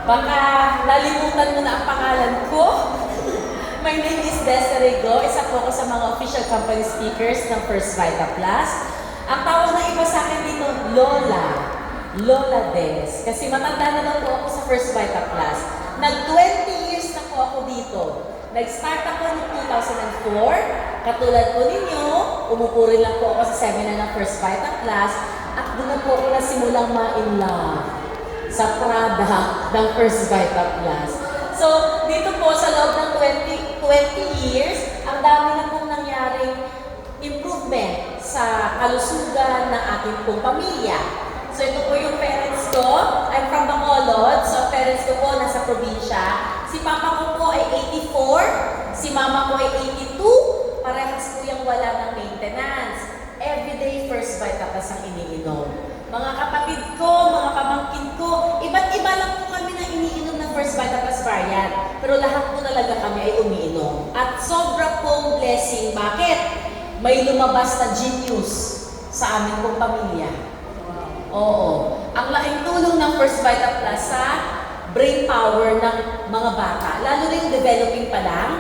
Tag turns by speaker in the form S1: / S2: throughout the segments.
S1: Baka nalimutan mo na ang pangalan ko. My name is Desiree Go. Isa po ako sa mga official company speakers ng First Vita Plus. Ang tawag ng iba sa akin dito, Lola. Lola Des. Kasi matanda na lang po ako sa First Vita Plus. Nag-20 years na po ako dito. Nag-start ako noong 2004. Katulad po ninyo, umupo rin lang po ako sa seminar ng First Vita Plus. At doon na po ako nasimulang ma-in love sa product ng First Vita Plus. So, dito po sa loob ng 20 years, ang dami na pong nangyaring improvement sa kalusugan ng ating pong pamilya. So, ito po yung parents ko. I'm from Bacolod. So, parents ko po nasa probinsya. Si papa ko po ay 84. Si mama ko ay 82. Parehas po yung wala ng maintenance. Everyday First Vita Plus ang iniinom. Mga kapatid ko, mga pamangkin ko, iba't-iba lang po kami na iniinom ng First Vita Plus variant. Pero lahat po talaga kami ay umiinom. At sobra pong blessing. Bakit? May lumabas na genius sa aming pong pamilya. Oo. Ang laking tulong ng First Vita Plus sa brain power ng mga bata. Lalo na yung developing pa lang,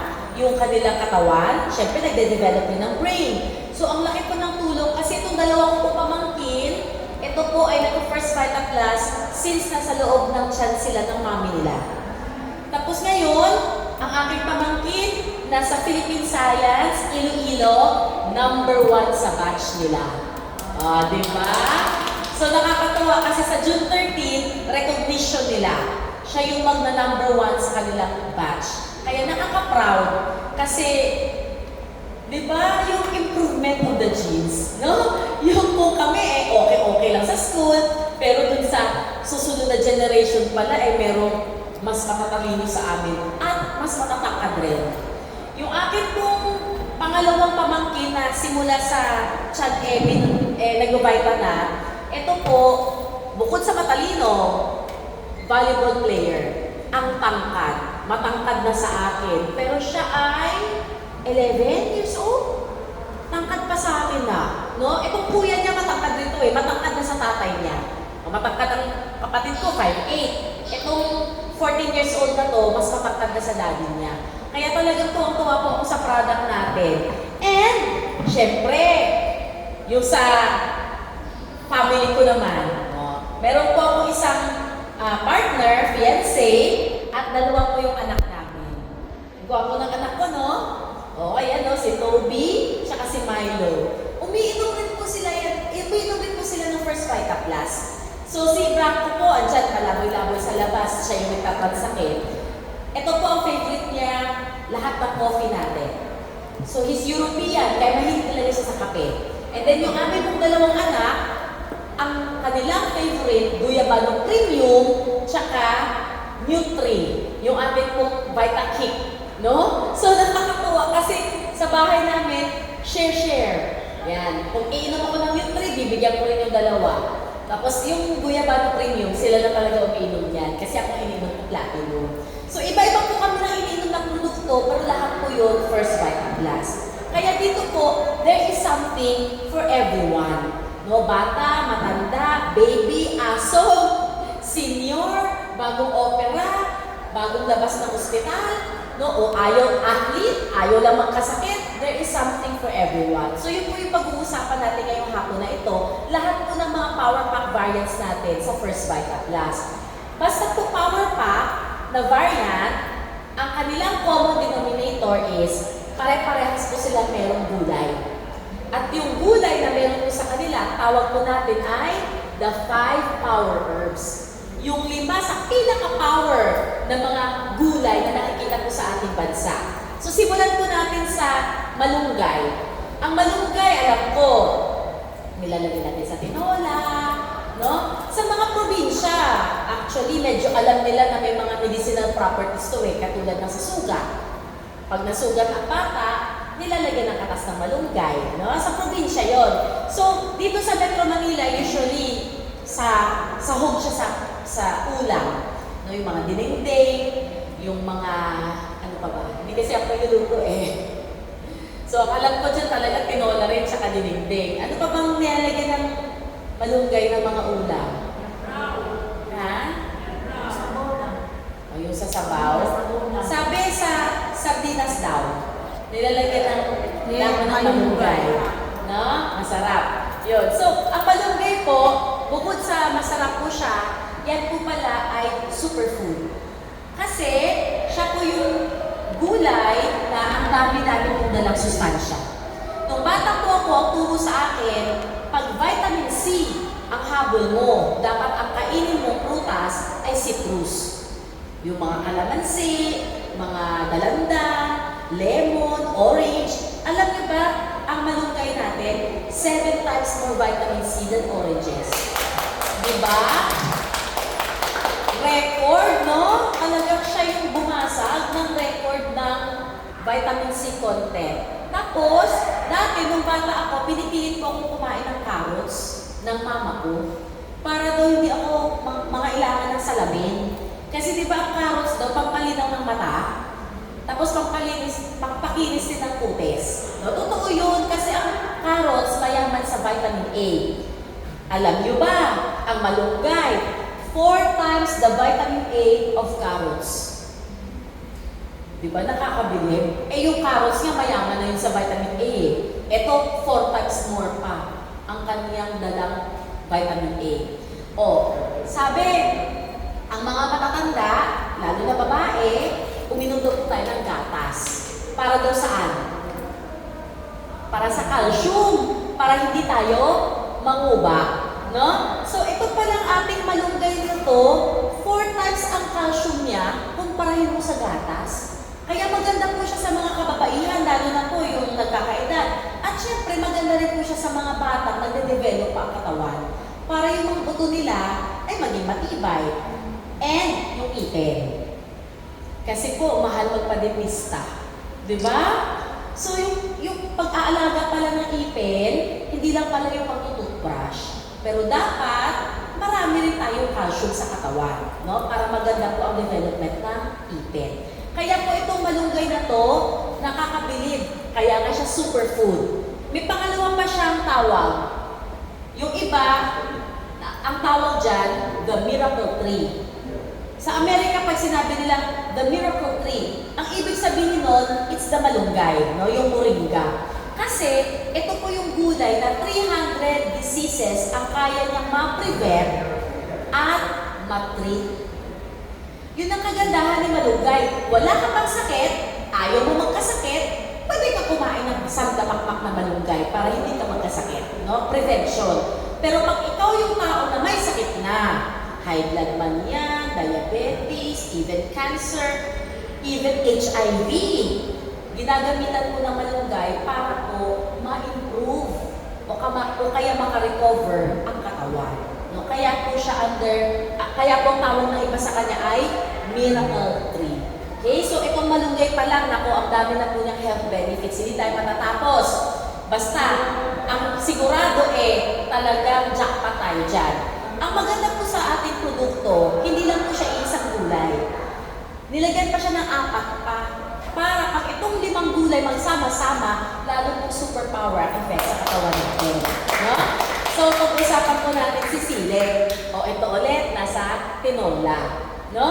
S1: yung kanilang katawan, syempre nagde-develop din ng brain. So ang laki po ng tulong kasi itong dalawa ko pamangkin, ito po ay nag-First Vita Plus since nasa loob ng tiyan sila ng mami nila. Tapos ngayon, ang aking pamangkin, nasa Philippine Science, Iloilo, #1 sa batch nila. Di ba? So nakakatawa kasi sa June 13, recognition nila. Siya yung magna-#1 sa kanilang batch. Kaya nakaka-proud kasi, di ba, yung improvement of the genes, no? Yung kung kami okay lang sa school, pero dun sa susunod na generation pala merong mas matatalino sa amin at mas matatangkad rin. Yung akin pong pangalawang pamangkin na simula sa Chad nag-vita na, ito po, bukod sa matalino, volleyball player, ang tangkad, matangkad na sa akin, pero siya ay 11 years old. Tangkad pa sa akin na. No? Itong kuya niya matangkad dito matangkad na sa tatay niya. Matangkad ang kapatid ko, 5'8". Itong 14 years old na to, mas matangkad na sa daddy niya. Kaya talagang tuwang-tuwa po ako sa product natin. And, syempre, yung sa family ko naman, meron po ako isang partner, fiancé, at dalawa po yung anak namin. Gwapo ng anak ko, no? Ayan, no? Si Toby, tsaka si Milo. Umiinom rin po sila ng First Vita Plus. So, si Branko po, andyan, malaboy-laboy sa labas, siya yung nagtatansakit. Ito po ang favorite niya, lahat ng coffee natin. So, he's European, kaya mahilig talaga siya sa kape. And then, yung aming pong dalawang anak, ang kanilang favorite, Guyabano Premium, tsaka Nutri, yung aming pong Vita Kick, no? So, nakakatuwa kasi sa bahay namin, share. Yan. Kung iinom ako ng Nutri, bibigyan ko rin yung dalawa. Tapos yung Guyabano Premium, sila na talaga umiinom yan kasi ako ininom ng Platinum. So, iba-iba po kami na ininom ng produkto, pero lahat po yun First Vita Plus. Kaya dito po, there is something for everyone. No, bata, matanda, baby, aso, senior, bagong opera, bagong labas ng ospital, no, o ayaw athlete, ayaw lang magkasakit, there is something for everyone. So yun po yung pag-uusapan natin ngayong hapon na ito, lahat po ng mga power pack variants natin sa First Vita Plus. Basta po power pack na variant, ang kanilang common denominator is pare-parehas po sila merong gulay. At yung gulay na meron po sa kanila, tawag po natin ay the 5 power herbs. Yung 5 sa pinaka-power na mga gulay na nakikita po sa ating bansa. So simulan po natin sa malunggay. Ang malunggay, alam ko, nilalagay natin sa tinola, no? Sa mga probinsya, actually, medyo alam nila na may mga medicinal properties to katulad ng sa sugat. Pag nasugat ang bata, nilalagyan ng katas ng malunggay, no? Sa probinsya yon. So, dito sa Metro Manila, usually, sahog siya sa ulam. No? Yung mga dinengdeng, yung mga, ano pa ba? Hindi kasi ako niluluto So, ang alam ko dyan talaga, tinola rin, tsaka dinengdeng. Ano pa bang nilalagyan ng malunggay ng mga ulam? Ha? yung sa sabaw. Sabi sa sardinas daw, nilalagyan ng laman ng malunggay. No? Masarap. Yun. So, ang malunggay po, bukod sa masarap po siya, yan po pala ay superfood. Kasi, siya po yung gulay na ang dami-dami pong dalang sustansya. Nung bata po ako, ang turo sa akin, pag vitamin C ang habol mo, dapat ang kainin mong prutas ay citrus. Yung mga kalamansi, mga dalandan, lemon, orange. Alam niyo ba, ang malunggay natin, 7 times more vitamin C than oranges. Diba? Record, no? Talagang siya yung bumasag ng record ng vitamin C content. Tapos, dati nung bata ako, pinipilit ko akong kumain ng carrots ng mama ko para daw hindi ako mangailangan ng salamin. Kasi di ba ang carrots daw, pampalinaw ng mata, tapos pampakinis din ng kutis. No, totoo yun kasi ang carrots mayaman sa vitamin A. Alam nyo ba, ang malunggay, 4 times the vitamin A of carrots. Di ba nakakabilib? Eh yung carrots nga mayaman na yun sa vitamin A. Ito, 4 times more pa ang kaniyang dalang vitamin A. O, sabi, ang mga matatanda, lalo na babae, uminom daw po tayo ng gatas. Para daw saan? Para sa calcium. Para hindi tayo manguba. No? So, ito palang ating malunggay na to, 4 times ang calcium niya, kumparahin mo sa gatas. Kaya maganda po siya sa mga kababaihan, lalo na po yung nagkakaedad. At syempre, maganda rin po siya sa mga batang nagde-develop pa ang katawan. Para yung mga buto nila ay maging matibay. And yung ipin. Kasi po, mahal magpadentista. Diba? So, yung pag-aalaga pala ng ipin, hindi lang pala yung pag-toothbrush. Pero dapat, marami rin tayong calcium sa katawan. No? Para maganda po ang development ng ipin. Kaya po itong malunggay na to, nakakabilib. Kaya nga siya superfood. May pangalawa pa siyang tawag. Yung iba, ang tawag dyan, the miracle tree. Sa Amerika, pag sinabi nila, the miracle tree, ang ibig sabihin nun, it's the malunggay, no? Yung moringa. Kasi, ito po yung gulay na 300 diseases ang kaya niyang ma-prevent at ma-treat. Yun ang kagandahan ni malunggay. Wala ka pang sakit, ayaw mo magkasakit, pwede ka kumain ng isang damakmak na malunggay para hindi ka magkasakit. No? Prevention. Pero pag ikaw yung tao na may sakit na, high blood man yan, diabetes, even cancer, even HIV, ginagamitan mo ng malunggay para po ma-improve o kaya maka-recover ang katawan. No? Kaya po siya kaya po ang tawag na iba sa kanya ay miracle tree. Okay, so itong malunggay pa lang, nako, ang dami na po niyang health benefits. Hindi tayo matatapos. Basta, ang sigurado talagang jackpot tayo dyan. Ang maganda po sa ating produkto, hindi lang po siya isang gulay. Nilagyan pa siya ng 4 pa. Para pag itong 5 gulay magsama-sama, lalo pong superpower ang effect sa katawan natin. No? So, pag-usapan po natin si sili. O, ito ulit, nasa tinola. No?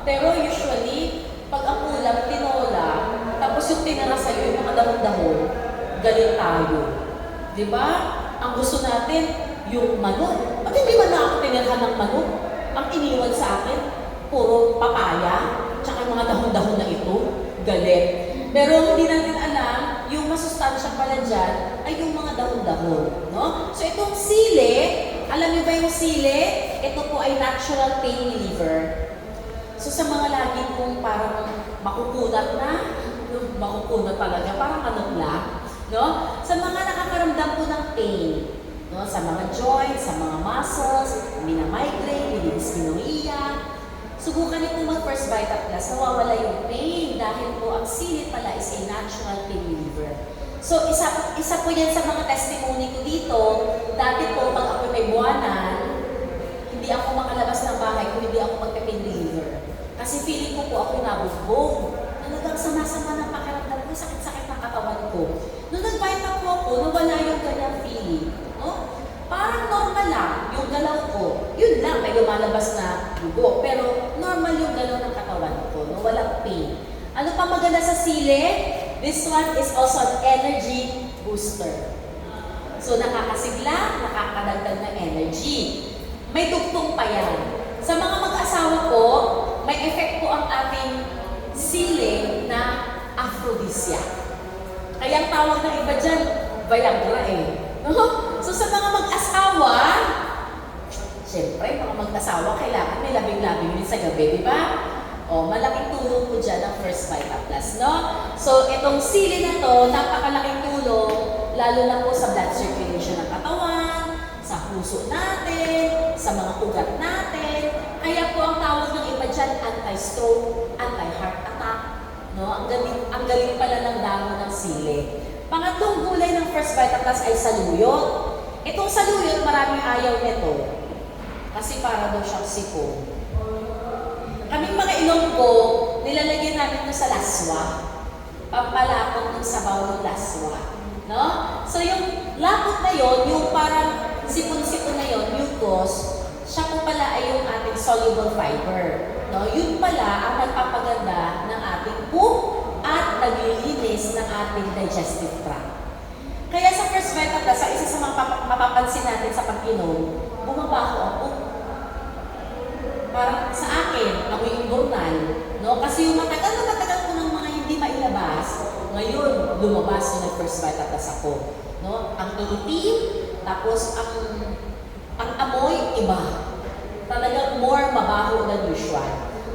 S1: Pero usually, pag ang ulam, tinola, tapos yung tinara sa'yo, yung mga dahon-dahon, galit tayo. Diba? Ang gusto natin, yung manok. At hindi man na ako tinirhan ng manok. Ang iniwan sa akin, puro papaya, tsaka yung mga dahon-dahon na ito, galit. Pero hindi natin alam, yung masustansya pala dyan ay yung mga dahon-dahon. No? So itong sili, alam niyo ba yung sili? Ito po ay natural pain reliever. So sa mga lagi pong parang makukunat na, makukunat talaga, parang manokla. No? Sa mga nakakaramdam po ng pain, no? Sa mga joints, sa mga muscles, migraine, dysmenorrhea, subukan niyo po mag-First Vita Plus, nawawala yung pain dahil po ang sili pala is a natural pain reliever. So, isa po yan sa mga testimony ko dito. Dati po, pag ako may buwanan, hindi ako makalabas ng bahay kung hindi ako magpa-pain reliever. Kasi feeling ko po ako nabugbog. Talagang sama-sama ng pakiramdam ko, sakit-sakit ng katawan ko. Nung nag-Vita po ako, nawala yung ganyang feeling. No? Parang normal lang yung galaw ko. Yun lang, may lumalabas na dugo. Pero normal yung galaw ng katawan ko. pang maganda sa sili? This one is also an energy booster. So nakakasigla, nakakadagdag ng energy. May dugtong pa yan. Sa mga mag-asawa po, may effect po ang ating sili na aphrodisiac. Kaya ang tawag ng iba dyan, Viagra eh. So sa mga mag-asawa, siyempre, mga mag-asawa, kailangan may labing-labing din sa gabi, di ba? O, malaking tulong po dyan ang First Vita Plus, no? So, itong sili na to, napakalaking tulong, lalo na po sa blood circulation ng katawan, sa puso natin, sa mga ugat natin. Kaya po ang tawag ng iba dyan, anti-stroke, anti-heart attack, no? Ang galing pala ng damo ng sili. Pangatlong gulay ng First Vita Plus ay saluyot. Itong saluyot, maraming ayaw nito. Kasi para daw siyang sipon. Kaming mga Ilonggo, nilalagyan namin ito sa laswa. Pampalapot ng sabaw ng laswa. No? So yung lapot na yon, yung parang sipon-sipon na yon, mucus, siya po pala ay yung ating soluble fiber. No? Yun pala ang nagpapaganda ng ating poop at naglilinis ng ating digestive tract. Kaya sa First Vita Plus, sa isa sa mga mapapansin natin sa pag-inom, bumabaho ang poop. Parang sa akin, ako yung gurnal, no? Kasi yung matagal ko ng mga hindi mailabas, ngayon, lumabas yung First Vita Plus ako. No? Ang itim, tapos ang amoy, iba. Talagang more mabaho than usual.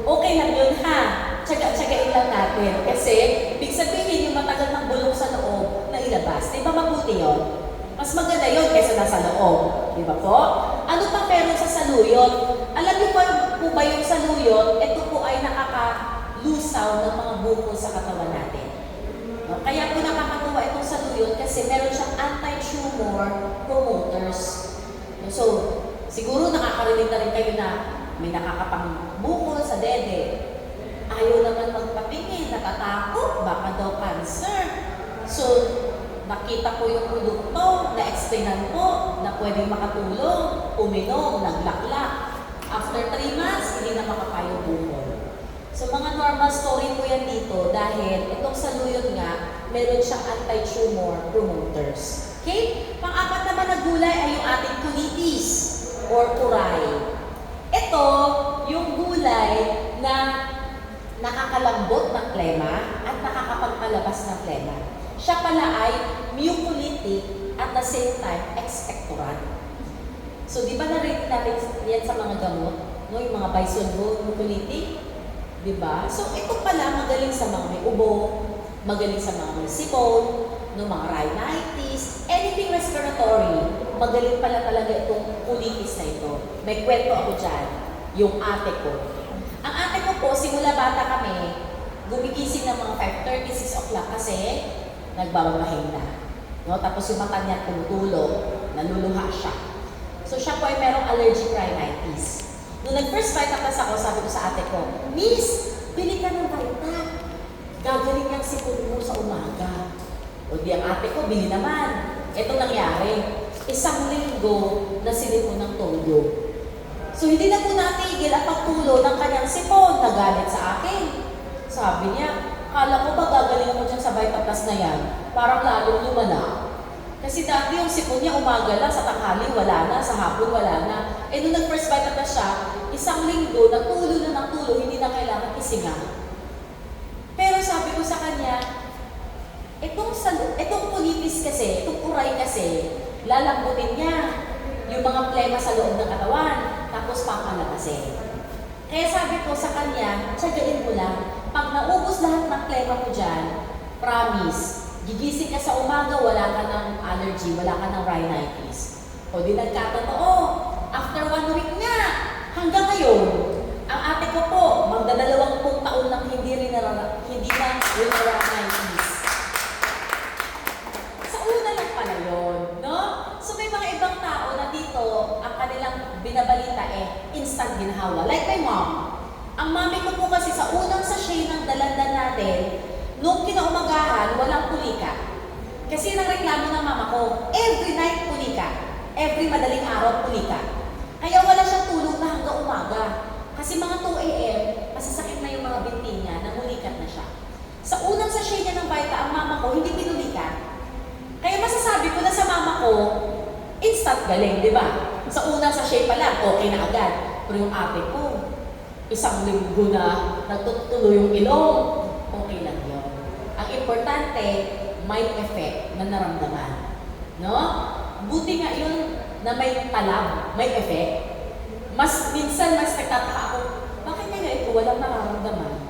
S1: Okay lang yun ha, tsaga-tsagain lang natin. Kasi, ibig sabihin yung matagal ng bulong sa loob na ilabas. Di ba mabuti yun? Mas maganda yun kaysa nasa loob. Di ba po? Ano pa meron sa saluyot? Alam niyo po ba yung saluyot? Ito po ay nakakalusaw ng mga bukol sa katawan natin. No? Kaya po nakakatuwa itong saluyot kasi meron siyang anti-tumor promoters. No? So, siguro nakakarinig na rin kayo na may nakakapangbukol sa dede. Ayaw naman magpatingin, natatakot, baka daw cancer. So, nakita ko yung produkto, na-explainan ko na pwedeng makatulong, uminom, naglaklak. After 3 months, hindi na makakayong bukol. So mga normal story po yan dito dahil itong saluyot nga, meron siyang anti-tumor promoters. Okay? Pang-apat naman na gulay ay yung ating colitis or turay. Ito, yung gulay na nakakalambot ng plema at nakakapagpalabas ng plema. Siya pala ay mucolytic at the same time expectorant. So, di ba na-rate natin yan sa mga gamot? No? Yung mga bisulfite, mucolytic? Di ba? So, ito pala magaling sa mga may ubo, magaling sa mga may sipon, no? Mga rhinitis, anything respiratory. Magaling pala talaga itong colitis na ito. May kwento ako dyan, yung ate ko. Ang ate ko po, simula bata kami, gumigising ng mga 5:30, 6 o'clock kasi nagbabahing na. No? Tapos yung mata niya tumutulog, naluluha siya. So siya po ay merong allergic rhinitis. Nung nag-First Vita Plus ako, sabi ko sa ate ko, Miss, bili ka ng Vita. Gagaling yung sipon mo sa umaga. O di ang ate ko, bili naman. Ito nangyari. 1 linggo na silipon ng todo. So hindi na po natigil ang pagtulo ng kanyang sipon. Nagalit sa akin. Sabi niya, kala ko ba gagaling mo dyan sa Vita Plus na yan? Parang lalong lumala. Kasi dati yung sipon niya umaga lang, sa tanghali wala na, sa hapon wala na. Eh nung nag-First Vita Plus siya, 1 linggo, natulo na ng tulo, hindi na kailangan isinga. Pero sabi ko sa kanya, itong colitis kasi, itong uray kasi, lalambutin niya yung mga plema sa loob ng katawan, tapos pampalabasin. Kaya sabi ko sa kanya, tsagain mo lang, pag naubos lahat ng plema mo dyan, promise, gigising ka sa umaga, wala ka ng allergy, wala ka ng rhinitis. O di nagkatotoo, after 1 week nga, hanggang ngayon, ang ate ko po, magdadalawang taon nang hindi na rhinitis. Sa una lang pala yun, no? So may mga ibang tao na dito, ang kanilang binabalita instant ginhawa. Like my mom. Ang mami ko po kasi sa unang sachet ng dalandan natin, nung kinaumagahan, walang pulika. Kasi nangreklamo ng mama ko, every night pulika. Every madaling araw pulika. Kaya wala siyang tulog na hanggang umaga. Kasi mga 2 a.m., masasakit na yung mga binti niya, namulikat na siya. galing, di ba? Sa unang sachet pa lang, okay na agad. Pero yung ate ko, isang linggo na natutuloy yung ilong, okay lang yun. Ang importante, may effect na naramdaman. No? Buti nga yun na may talab, may effect. Minsan, mas nagtataka ako, bakit nga ito walang nararamdaman?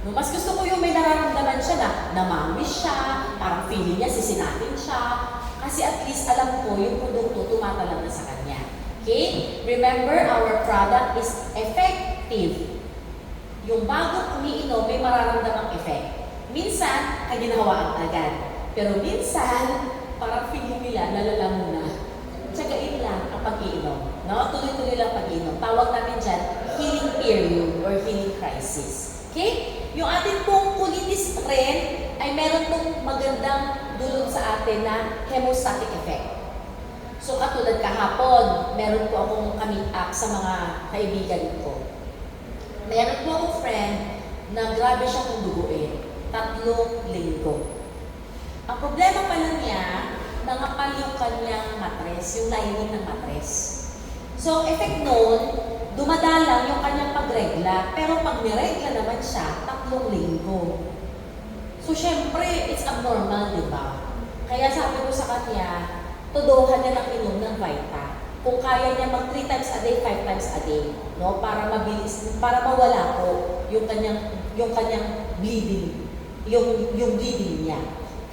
S1: No, mas gusto ko yung may nararamdaman siya na namamiss siya, parang feeling niya, sisinatin siya. Kasi at least alam ko yung produkto tumatalang na sa kanya. Okay? Remember, our product is effective. Yung bago umiinom, may mararamdamang effect. Minsan, kaginhawaan agad. Pero minsan, parang feeling nila, lalala muna. Tsagain lang ang pag-iinom. No? Tuloy-tuloy lang pag-iinom. Tawag natin dyan, healing period or healing crisis. Okay? Yung ating pong colitis rin ay meron pong magandang dulot sa atin na hemostatic effect. So katulad kahapon, meron po akong ka-meet up sa mga kaibigan ko. Meron po akong friend na grabe siya kung duguin. 3 linggo. Ang problema pala niya, nangapal yung kanyang matres, yung lining ng matres. So, effect noon, dumadalang yung kanyang pagregla, pero pag niregla naman siya, 3 linggo. So, syempre, it's abnormal, di ba? Kaya sabi ko sa kanya, tuduhan niya ng inom ng Vita. Kung kaya niya mag 3 times a day, 5 times a day, no? Para mabilis, para mawala po yung kanyang bleeding, yung bleeding niya.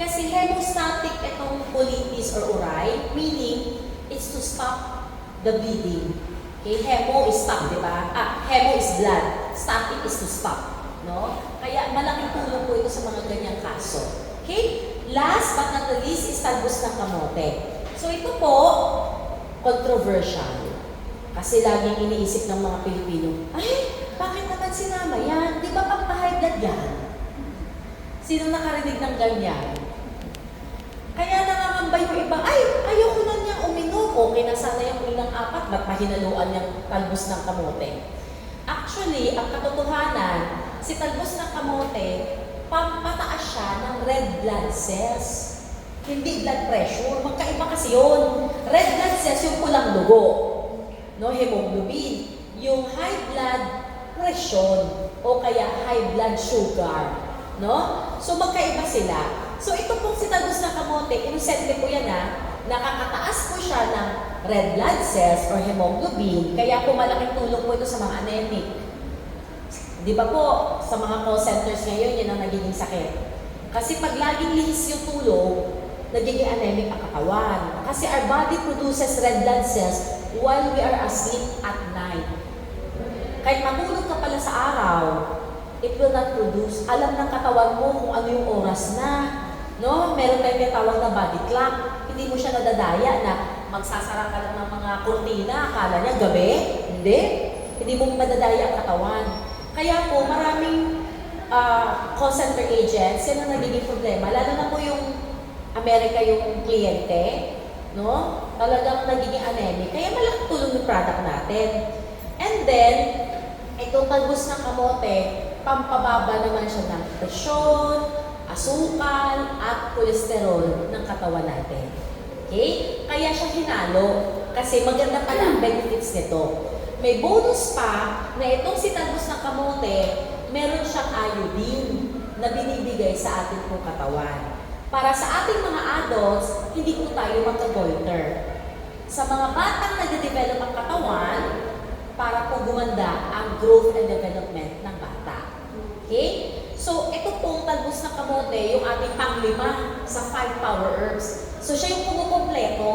S1: Kasi hemostatic itong colitis or URI, meaning it's to stop the bleeding. Okay, hemo is stop, di ba? Hemo is blood. Static is to stop. No? Kaya malaking tulong po ito sa mga ganyang kaso. Okay? Last but not the least is talbos ng kamote. So ito po, controversial. Kasi laging iniisip ng mga Pilipino, ay, bakit naman sinama yan? Di ba pang-high blood yan? Sino nakarinig ng ganyan? Kaya nangangambay yung iba, ay, ayoko na niyang uminom. Okay na sana yung unang 4, ba't mahinaluan niyang talbos ng kamote? Actually, ang katotohanan, si talbos ng kamote, pampataas siya ng red blood cells. Hindi blood pressure. Magkaiba kasi yun. Red blood cells yung pulang dugo. No, hemoglobin. Yung high blood pressure o kaya high blood sugar. No? So magkaiba sila. So ito pong si talbos ng kamote, inosente po yan nakakataas po siya ng red blood cells or hemoglobin, kaya po malaking tulong po ito sa mga anemic. Di ba po, sa mga call centers ngayon, yan ang nagiging sakit. Kasi pag laging lihis yung tulog, nagiging anemic ang katawan. Kasi our body produces red blood cells while we are asleep at night. Kahit matulog ka pala sa araw, it will not produce. Alam ng katawan mo kung ano yung oras na. No? Meron tayong tinatawag na body clock. Hindi mo siya nadadaya na magsasara ka lang ng mga kurtina, akala niya gabi. Hindi. Hindi mo madadaya ang katawan. Kaya po, maraming call center agents, yan ang nagiging problema. Lalo na po yung Amerika yung kliyente, no? Talagang nagiging anemic. Kaya malaking tulong yung product natin. And then, itong talbos ng kamote, pampababa naman siya ng presyon, asukal, at kolesterol ng katawan natin. Okay? Kaya siya hinalo kasi maganda pala ang benefits nito. May bonus pa na itong si talbos ng kamote, meron siyang iodine na binibigay sa ating pong katawan. Para sa ating mga adults, hindi po tayo magka-goiter. Sa mga batang nag-develop ang katawan, para po gumanda ang growth and development ng bata. Okay? So, ito pong talbos ng kamote, yung ating pang-5 sa 5 power herbs. So, siya yung kumukompleto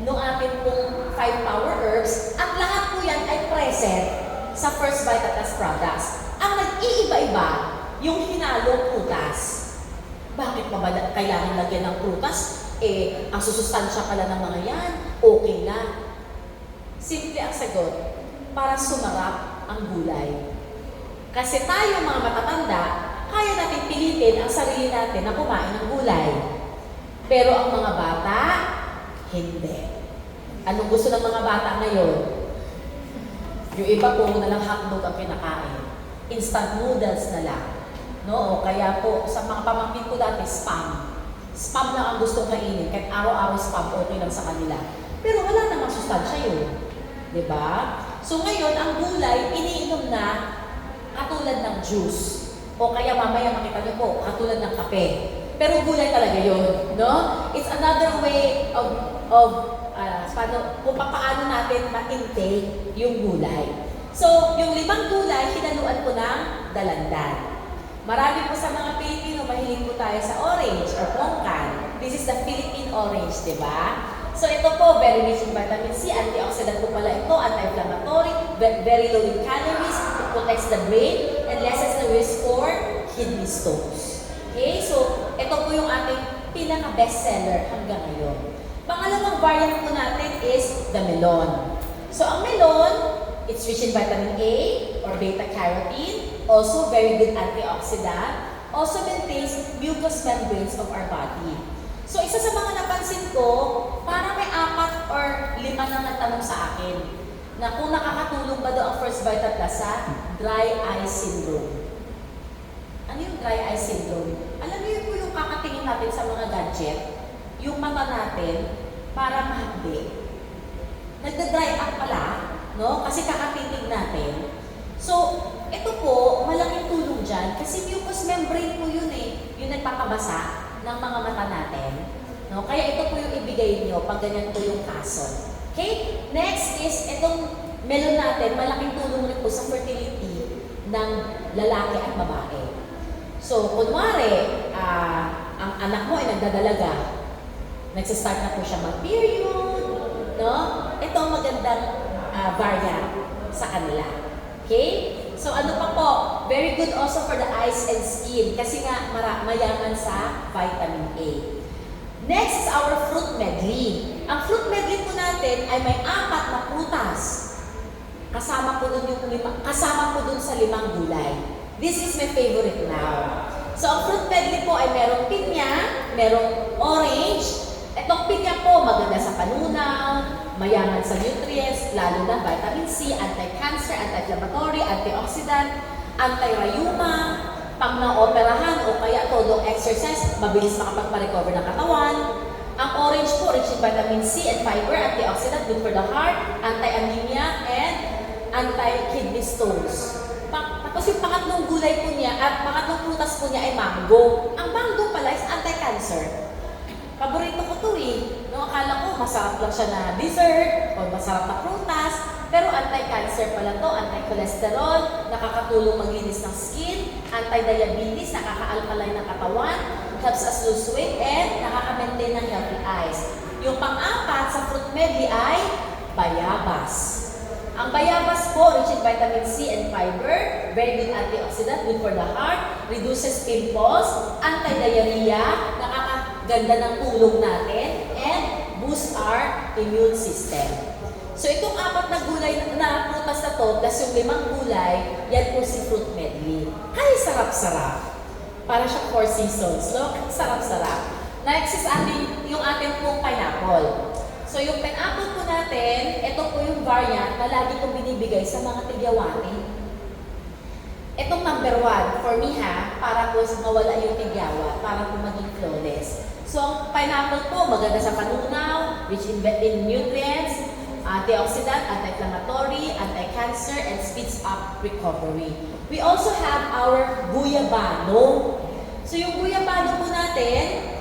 S1: ng ating pong 5 power herbs at lahat po yan ay present sa First Vita Plus products. Ang nag-iiba-iba, yung hinalong prutas. Bakit pa ba kailangan lagyan ng prutas? Ang susustansya pala ng mga yan, okay na. Simple ang sagot, para sumarap ang gulay. Kasi tayo mga matatanda, kaya natin pilitin ang sarili natin na kumain ng gulay. Pero ang mga bata, hindi. Anong gusto ng mga bata ngayon? Yung iba po na lang hotdog ang kinakain. Instant noodles na lang. No? O kaya po, sa mga pamangkin ko dati, spam. Spam lang ang gustong kainin. Kahit araw-araw spam, okay lang sa kanila. pero wala namang sustansya yun. Diba? So ngayon, ang gulay, iniinom na katulad ng juice. O kaya mamaya makita niyo po, katulad ng kape. Pero gulay talaga yun, no? It's another way of kung paano natin ma-intake yung gulay. So, yung 5 gulay, hinaluan ko ng dalandan. Marami po sa mga Pilipino, mahilig po tayo sa orange or pongkan. This is the Philippine orange, di ba? So, ito po, very rich in vitamin C, antioxidant po pala ito, anti-inflammatory, very low in calories, it protects the brain, and lessens the risk for kidney stones. Okay? So, ito po yung ating pinaka-bestseller hanggang ngayon. Pangalawang variant po natin is the melon. So, ang melon, it's rich in vitamin A or beta-carotene, also very good antioxidant, also maintains mucous membranes of our body. So, isa sa mga napansin ko, parang may 4 or 5 na nagtanong sa akin na kung nakakatulong ba daw ang First Vita Plus sa dry eye syndrome. Ano yung dry eye syndrome? Alam niyo po yung kakatingin natin sa mga gadget, yung mata natin, para mahagbi. Nagda-dry up pala, no? Kasi kakatingin natin. So, ito po, malaking tulong dyan kasi mucous membrane po yun eh. Yung nagpapabasa ng mga mata natin. No? Kaya ito po yung ibigay niyo pag ganyan po yung kaso. Okay? Next is, itong melon natin, malaking tulong rin po sa fertility ng lalaki at babae. So, kunwari, ang anak mo ay nagdadalaga. Nagsistart na po siya mag-period. No? Ito ang magandang variant sa kanila. Okay? So, ano pa po? Very good also for the eyes and skin kasi nga mayaman sa vitamin A. Next is our fruit medley. Ang fruit medley po natin ay may 4 na prutas. Kasama po dun sa 5 gulay. This is my favorite now. So, ang fruit medley po ay merong pinya, merong orange. Itong pinya po, maganda sa panunaw, mayaman sa nutrients, lalo na vitamin C, anti-cancer, anti-inflammatory, antioxidant, anti-rayuma, pang na-operahan o kaya todo exercise, mabilis makapagpa-recover ng katawan. Ang orange po, rich in vitamin C and fiber, antioxidant, good for the heart, anti-anemia, and anti-kidney stones. Tapos yung pangatlong gulay po niya, at pangatlong prutas po niya ay mango. Ang mango pala is anti-cancer. Paborito ko to eh. No, akala ko masarap lang siya na dessert o masarap na prutas. Pero anti-cancer pala to, anti-cholesterol, nakakatulong maglinis ng skin, anti-diabetes, nakaka-alkaline ng katawan, helps us lose weight, and nakaka-maintain ng healthy eyes. Yung pang-4 sa fruit medley ay bayabas. Ang bayabas po, rich in vitamin C and fiber, very good antioxidant, good for the heart, reduces pimples, anti-diarrhea, nakakaganda ng tulog natin, and boost our immune system. So itong 4 na gulay na prutas na to, plus yung 5 gulay, yan po si fruit medley. Ay, sarap-sarap. Para siyang 4 seasons, no? Sarap-sarap. Next is yung ating pong pineapple. So yung pineapple po natin, ito po yung variant na lagi kong binibigay sa mga tigyawati. Itong number 1, for me para po mawala yung tigyawa, para po maging flawless. So ang pineapple po, maganda sa panunaw, rich in nutrients, antioxidant, anti-inflammatory, anti-cancer, and speeds up recovery. We also have our guyabano. So yung guyabano po natin,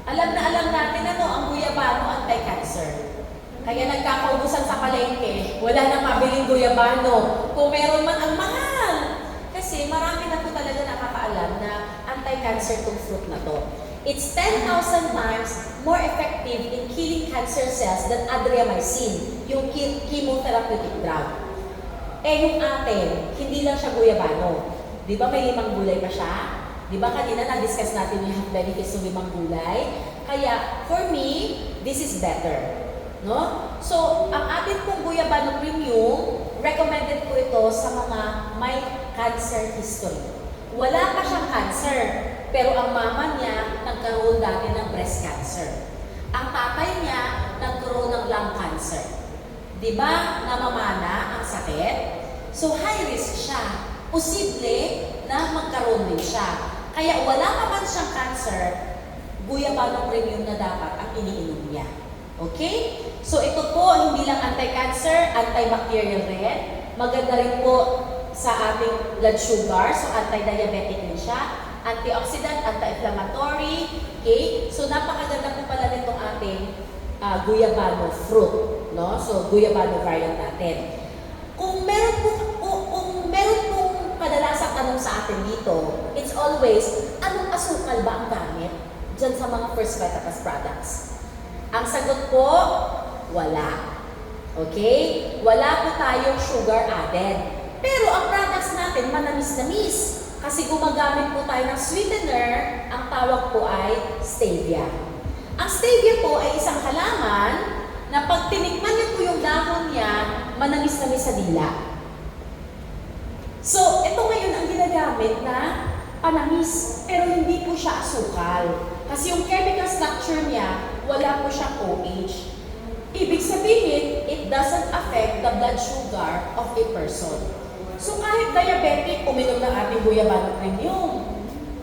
S1: alam natin ang guyabano anti-cancer. Kaya nagkakaubusan sa palengke, wala nang mabiling guyabano. Kung meron man, ang mahal. Kasi marami na po talaga nakakaalam na anti-cancer tong fruit na to. It's 10,000 times more effective in killing cancer cells than adriamycin, yung chemotherapeutic drug. Yung atin, hindi lang siya guyabano. Di ba may 5 gulay pa siya? Di ba kanina na-discuss natin yung health benefits ng 5 gulay? Kaya, for me, this is better. No? So, ang atin pong guyabano premium, recommended po ito sa mga may cancer history. Wala pa siyang cancer, pero ang mama niya nagkaroon dati ng breast cancer. Ang tatay niya nagkaroon ng lung cancer. Di ba namamana ang sakit? So, high risk siya. Posible na magkaroon din siya. Kaya wala pa man siyang cancer, guyabano premium na dapat ang iniinom niya. Okay? So ito po, hindi lang anti-cancer, antibacterial rin. Maganda rin po sa ating blood sugar, so anti-diabetic din siya. Antioxidant, anti-inflammatory. Okay? So napakaganda po pala nitong ating guyabano fruit. No? So guyabano variant natin. Kung meron pong kadalasang tanong sa atin dito, it's always, anong asukal ba ang gamit dyan sa mga First Vita Plus products? Ang sagot po, wala. Okay? Wala po tayong sugar added. Pero ang products natin, manamis-namis. Kasi gumagamit po tayo ng sweetener, ang tawag po ay stevia. Ang stevia po ay isang halaman na pag tinikman niyo po yung dahon niya, manamis-namis sa dila. So, ito ngayon ang ginagamit na panamis, pero hindi po siya asukal. Kasi yung chemical structure niya, wala po siyang OH. Ibig sabihin, it doesn't affect the blood sugar of a person. So kahit diabetic, uminom ng ating guyabano premium,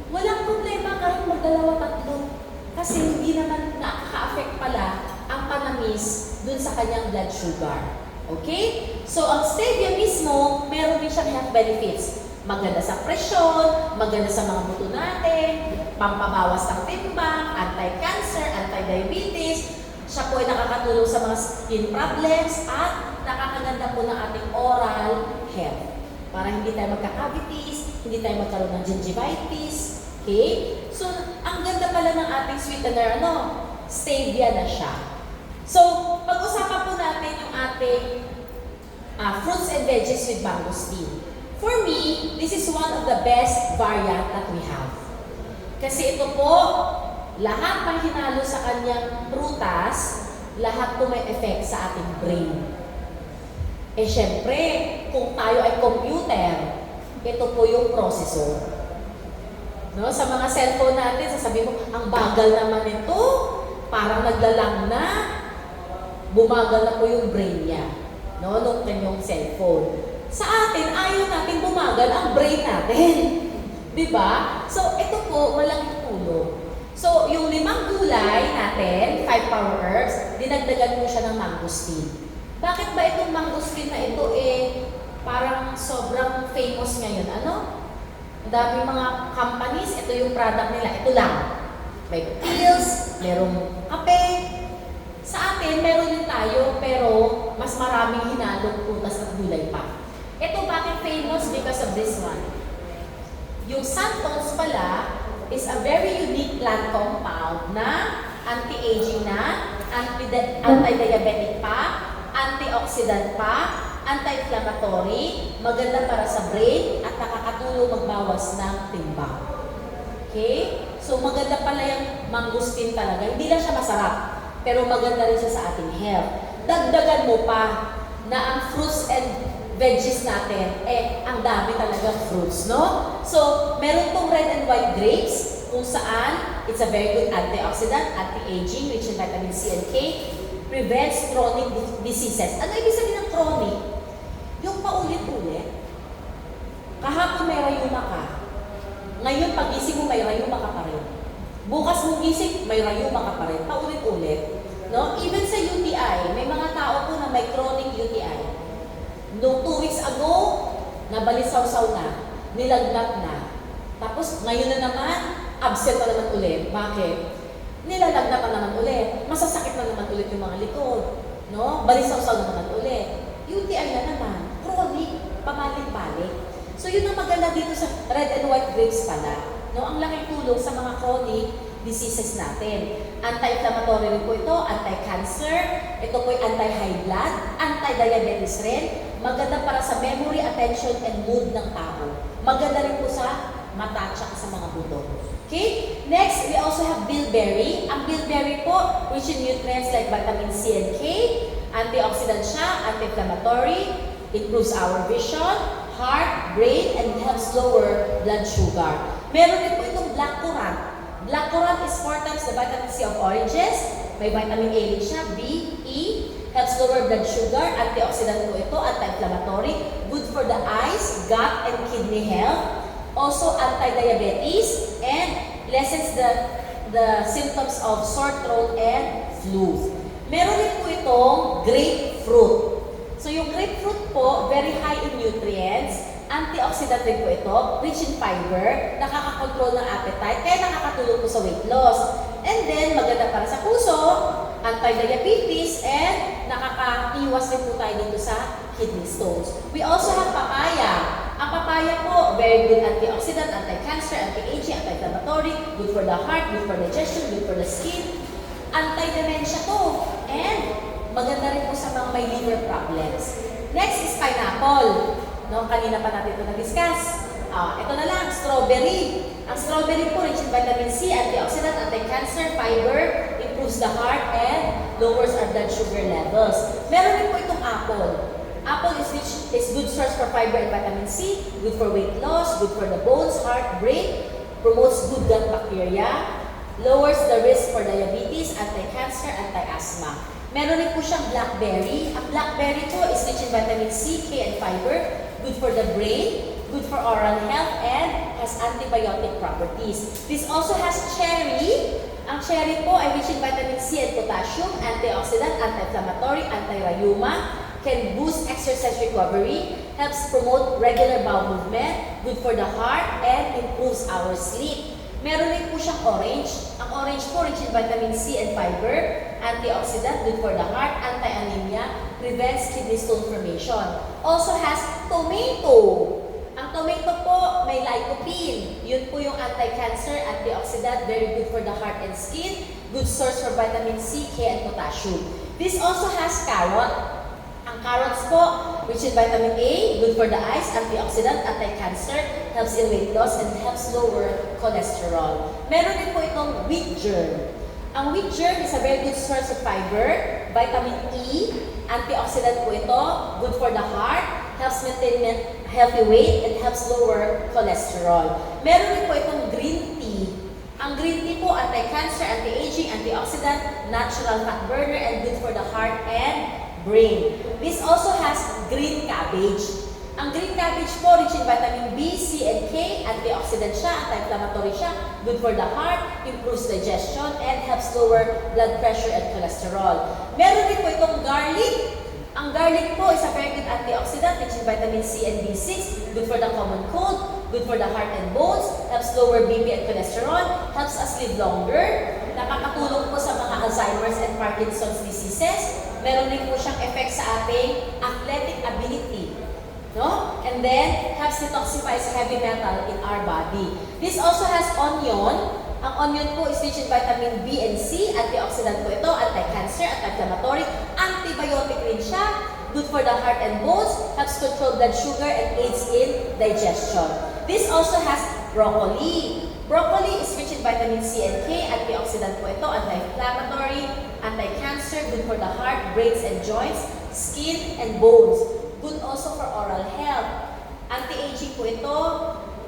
S1: walang problema kahit magdalawa tatlo. Kasi hindi naman nakaka-affect pala ang panamis dun sa kanyang blood sugar. Okay? So ang stevia mismo, meron din siyang health benefits. Maganda sa presyon, maganda sa mga buto natin, pampabawas ng timbang, anti-cancer, anti-diabetes. Siya po ay nakakatulong sa mga skin problems at nakakaganda po ng ating oral health. Para hindi tayo magka-cavities, hindi tayo magkaroon ng gingivitis. Okay? So, ang ganda pala ng ating sweetener, stevia na siya. So, pag-usapan po natin yung ating fruits and veggies with mangosteen. For me, this is one of the best variant that we have. Kasi ito po, lahat ng hinalo sa kanyang prutas, lahat po may effect sa ating brain. Eh syempre, kung tayo ay computer, ito po yung processor. No? Sa mga cellphone natin, sasabihin mo, ang bagal naman ito, parang naglalang na, bumagal na po yung brain niya. No? Nung kanyang cellphone. Sa atin, ayaw natin bumagal ang brain natin. Diba? So, ito po, malaking tulong. So, yung 5 gulay natin, 5 power herbs, dinagdagan mo siya ng mangosteen. Bakit ba itong mangosteen na ito parang sobrang famous ngayon? Ang daming mga companies, ito yung product nila, ito lang. May pills, merong kape. Sa atin, meron din tayo, pero mas maraming hinalong prutas at gulay pa. Ito bakit famous? Because of this one. Yung santols pala is a very unique plant compound na anti-aging na, anti-diabetic pa, antioxidant pa, anti-inflammatory, maganda para sa brain, at nakakatulong magbawas ng timbang. Okay? So maganda pala yung mangosteen talaga. Hindi lang siya masarap, pero maganda rin siya sa ating health. Dagdagan mo pa na ang fruits and veggies natin, ang dami talaga fruits, no? So, meron tong red and white grapes, kung saan it's a very good antioxidant, anti-aging, rich in vitamin C and K, prevents chronic diseases. Ano ibig sabihin ng chronic? Yung paulit-ulit. Kahapon may rayuma ka. Ngayon, pag-gising mo, may rayuma ka pa rin. Bukas mong gising, may rayuma ka pa rin. Paulit-ulit. No? Even sa UTI, may mga tao po na may chronic UTI. Noong 2 weeks ago, nabalisaw-saw na, nilagnat na. Tapos ngayon na naman, absent na naman ulit. Bakit? Nilalagnat na naman ulit. Masasakit na naman ulit yung mga likod. No? Balisaw-saw na naman ulit. UTI na naman. Chronic. Pabalik-balik. So yun ang maganda dito sa red and white grapes pala. No? Ang laking tulong sa mga chronic diseases natin. Anti-inflammatory rin po ito, anti-cancer, ito po yung anti-high blood, anti-diabetes rin, maganda para sa memory, attention, and mood ng tao. Maganda rin po sa mata at sa mga buto. Okay? Next, we also have bilberry. Ang bilberry po, rich in nutrients like vitamin C and K, antioxidant siya, anti-inflammatory, improves our vision, heart, brain, and helps lower blood sugar. Meron din po itong black currant. Black currant is 4 times the vitamin C of oranges. May vitamin A rin siya, B, E, helps lower blood sugar, antioxidant po ito, anti-inflammatory, good for the eyes, gut, and kidney health. Also anti-diabetes, and lessens the symptoms of sore throat and flu. Meron din po itong grapefruit. So yung grapefruit po, very high in nutrients, antioxidant rin po ito, rich in fiber, nakakakontrol ng appetite, kaya nakakatulong po sa weight loss. And then, maganda para sa puso, anti-diabetes, and nakakaiwas rin po tayo dito sa kidney stones. We also have papaya. Ang papaya po, very good antioxidant, anti-cancer, anti-aging, anti-inflammatory, good for the heart, good for digestion, good for the skin, anti-dementia to, and maganda rin po sa mga may liver problems. Next is pineapple. No, kanina pa natin ito na-discuss. Ito na lang, strawberry. Ang strawberry po, rich in vitamin C, antioxidant, anti-cancer, fiber, improves the heart, and lowers our blood sugar levels. Meron din po itong apple. Apple is good source for fiber and vitamin C, good for weight loss, good for the bones, heart, brain, promotes good gut bacteria, lowers the risk for diabetes, anti-cancer, anti-asthma. Meron din po siyang blackberry. Ang blackberry po is rich in vitamin C, K, and fiber, good for the brain, good for oral health, and has antibiotic properties. This also has cherry. Ang cherry po ay rich in vitamin C and potassium, antioxidant, anti-inflammatory, anti-rheuma, can boost exercise recovery, helps promote regular bowel movement, good for the heart, and improves our sleep. Meron din po siyang orange. Ang orange po, rich in vitamin C and fiber, antioxidant, good for the heart, anti-anemia, prevents kidney stone formation. Also has tomato. Ang tomato po, may lycopene. Yun po yung anti-cancer, antioxidant, very good for the heart and skin, good source for vitamin C, K, and potassium. This also has carrot. Ang carrots po, rich in vitamin A, good for the eyes, antioxidant, anti-cancer, helps in weight loss, and helps lower cholesterol. Meron din po itong wheat germ. Ang wheat germ is a very good source of fiber, vitamin E, antioxidant po ito, good for the heart, helps maintain healthy weight, and helps lower cholesterol. Meron din po itong green tea. Ang green tea po, anti-cancer, anti-aging, antioxidant, natural fat burner, and good for the heart and brain. This also has green cabbage. Ang green cabbage po, rich in vitamin B, C, and K, antioxidant siya, anti-inflammatory siya, good for the heart, improves digestion, and helps lower blood pressure and cholesterol. Meron din po itong garlic. Ang garlic po is a very good antioxidant, rich in vitamin C and B6, good for the common cold, good for the heart and bones, helps lower BP and cholesterol, helps us live longer, nakakatulong po sa mga Alzheimer's and Parkinson's diseases. Meron din po siyang effect sa ating athletic ability. No? And then, helps detoxify heavy metal in our body. This also has onion. Ang onion po is rich in vitamin B and C, antioxidant po ito, anti-cancer, anti-inflammatory, antibiotic rin siya, good for the heart and bones, helps control blood sugar, and aids in digestion. This also has broccoli. Broccoli is rich in vitamin C and K, antioxidant po ito, anti-inflammatory, anti-cancer, good for the heart, brains and joints, skin and bones. Good also for oral health. Anti-aging po ito,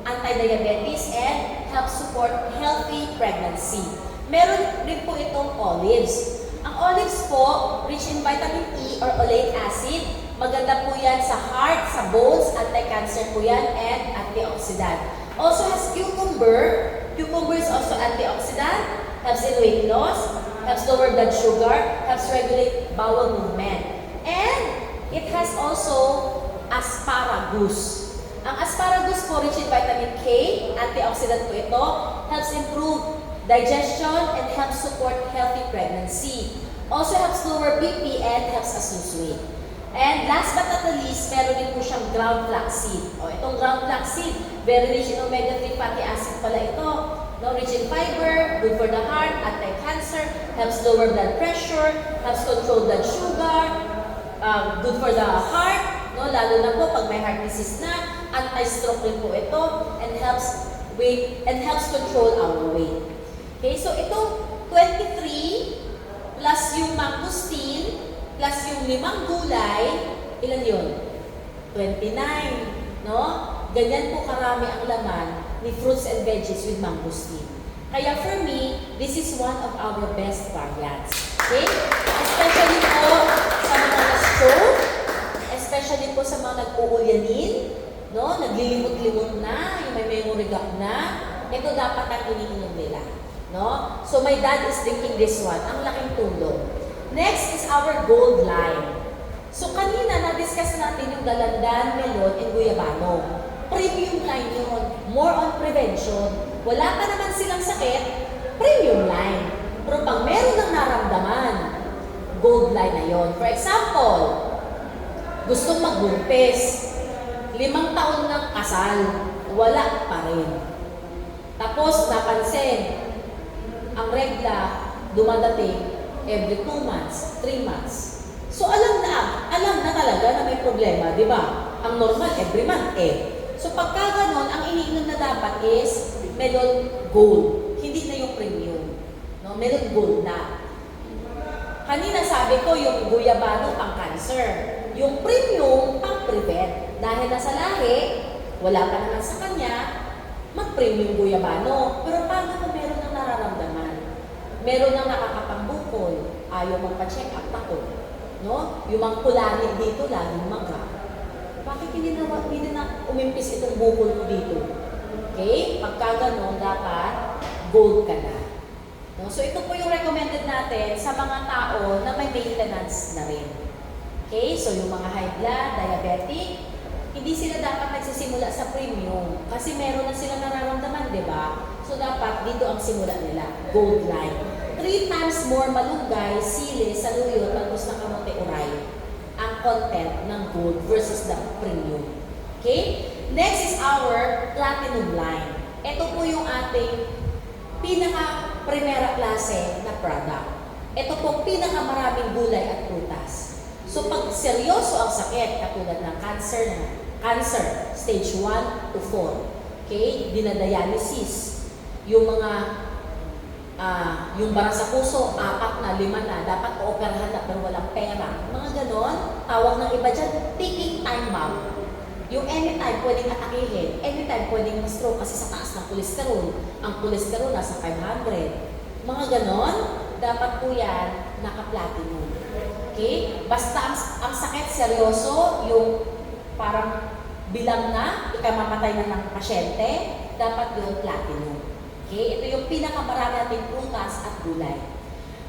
S1: anti-diabetes, and helps support healthy pregnancy. Meron rin po itong olives. Ang olives po, rich in vitamin E or oleic acid. Maganda po yan sa heart, sa bones, anti-cancer po yan, and antioxidant. Also has cucumber. Cucumber is also antioxidant, helps in weight loss, helps lower blood sugar, helps regulate bowel movement. And it has also asparagus. Ang asparagus po, rich in vitamin K, antioxidant po ito, helps improve digestion and helps support healthy pregnancy. Also helps lower BP and helps us lose weight. And last but not the least, meron din po siyang ground flaxseed. O, itong ground flaxseed, very rich in omega-3 fatty acid pala ito. No, rich in fiber, good for the heart, anti-cancer, helps lower blood pressure, helps control blood sugar, good for the heart, no, lalo na po pag may heart disease na, anti-stroke rin po ito, and helps control our weight. Okay, so itong 23 plus yung mangosteen, plus yung 5 gulay, ilan yun? 29, no? Ganyan po karami ang laman ni fruits and veggies with mangosteen. Kaya for me, this is one of our best variants. Okay? Especially po sa mga na-stroke, especially po sa mga nag-uulyanin, no? Naglilimot-limot na, yung may memory gap na, ito dapat ang iniinom nila. No? So my dad is drinking this one. Ang laking tulong. Next is our gold line. So kanina na-discuss natin yung dalandan, melon, and guyabano. Premium line yun. More on prevention. Wala pa naman silang sakit, premium line. Pero pag meron ng naramdaman, gold line na yun. For example, gustong magbuntis, 5 taon ng kasal, wala pa rin. Tapos napansin, ang regla dumadating every 2 months, 3 months. So alam na talaga na may problema, di ba? Ang normal, every month So pagka ganon, ang iniinom na dapat is melon gold, hindi na yung premium. No? Melon gold na. Kanina sabi ko, yung guyabano pang cancer. Yung premium pang prevent. Dahil nasa lahi, wala pa naman sa kanya, mag-premium guyabano. Pero paano kung meron ng nararamdaman? Meron ng nakakapangbukol, ayaw magpa-check up ako. No? Yung mga kulani dito, laging maga. Bakit hindi na umimpis itong bukol ko dito? Okay? Pagka ganon, dapat gold ka na. No? So ito po yung recommended natin sa mga tao na may maintenance na rin. Okay? So yung mga high blood, diabetic, hindi sila dapat nagsisimula sa premium kasi meron na silang nararamdaman, di ba? So dapat dito ang simula nila, gold line. 3 times more malunggay, sili, saluyot, talbos ng kamote, uray ang content ng gold versus the premium. Okay? Next is our platinum line. Ito po yung ating pinaka-primera klase na product. Ito po pinaka-maraming gulay at prutas. So pag seryoso ang sakit, katulad ng cancer, stage 1 to 4, okay? Dinadialysis. Yung mga yung bara sa puso, 4 na, 5 na, dapat ooperahan na pero walang pera. Mga ganon, tawag ng iba dyan, ticking time bomb. Yung anytime pwedeng atakihin, anytime pwedeng ma-stroke kasi sa taas ng kolesterol. Ang kolesterol nasa 500. Mga ganon, dapat po yan naka-platinum. Okay? Basta ang sakit seryoso, yung parang bilang na, ikamamatay na ng pasyente, dapat yung platinum. Okay? Ito yung pinakamarami nating prutas at gulay.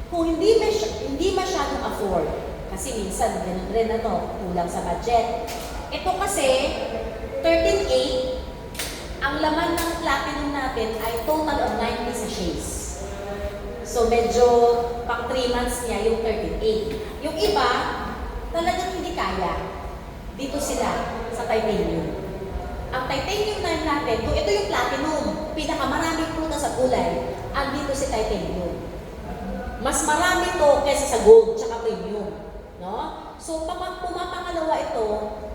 S1: Kung hindi masyadong afford, kasi minsan ganun rin kulang sa budget. Ito kasi, 13.8, ang laman ng platinum natin ay total of 90 sachets. So medyo pang 3 months niya yung 13.8. Yung iba, talagang hindi kaya. Dito sila sa titanium. Ang titanium natin, kung ito yung platinum, pinakamaraming prutas at gulay, andito si titanium. Mas marami to kaysa sa gold tsaka premium. No? So pumapangalawa ito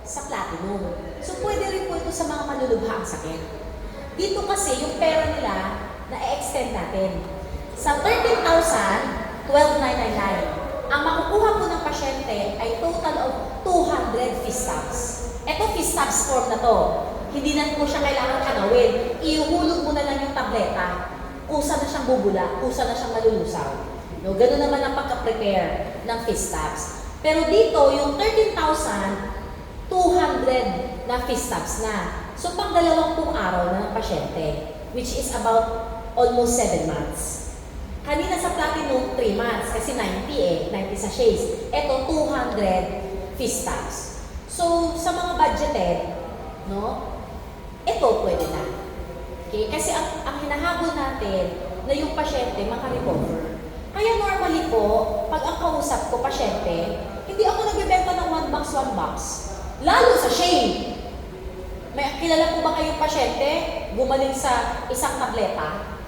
S1: sa platinum. So pwede rin po ito sa mga malulubha ang sakit. Dito kasi yung pera nila na-extend natin. Sa 13,000, 12,999. Ang makukuha po ng pasyente ay total of 200 Fistubs. Ito Fistubs form na to. Hindi na po siya kailangan kanawin. Iuhulog mo na lang yung tableta. Kusa na siyang bubula, kusa na siyang malulusaw. No, ganun naman ang pagka-prepare ng Fistubs. Pero dito, yung 13,200 na Fistubs na. So, pang 20 araw na ng pasyente, which is about almost 7 months. Kanina sa platinum, 3 months, kasi 90 sachets. Ito, 200 Fistubs. So, sa mga budgeted, no, ito pwede na. Okay? Kasi ang hinahabol natin na yung pasyente makarecover. Kaya normally po, pag ang kausap ko pasyente, hindi ako nagbebenta ng 1 box. Lalo sa shame. May kilala po ba kayong pasyente gumaling sa isang tableta?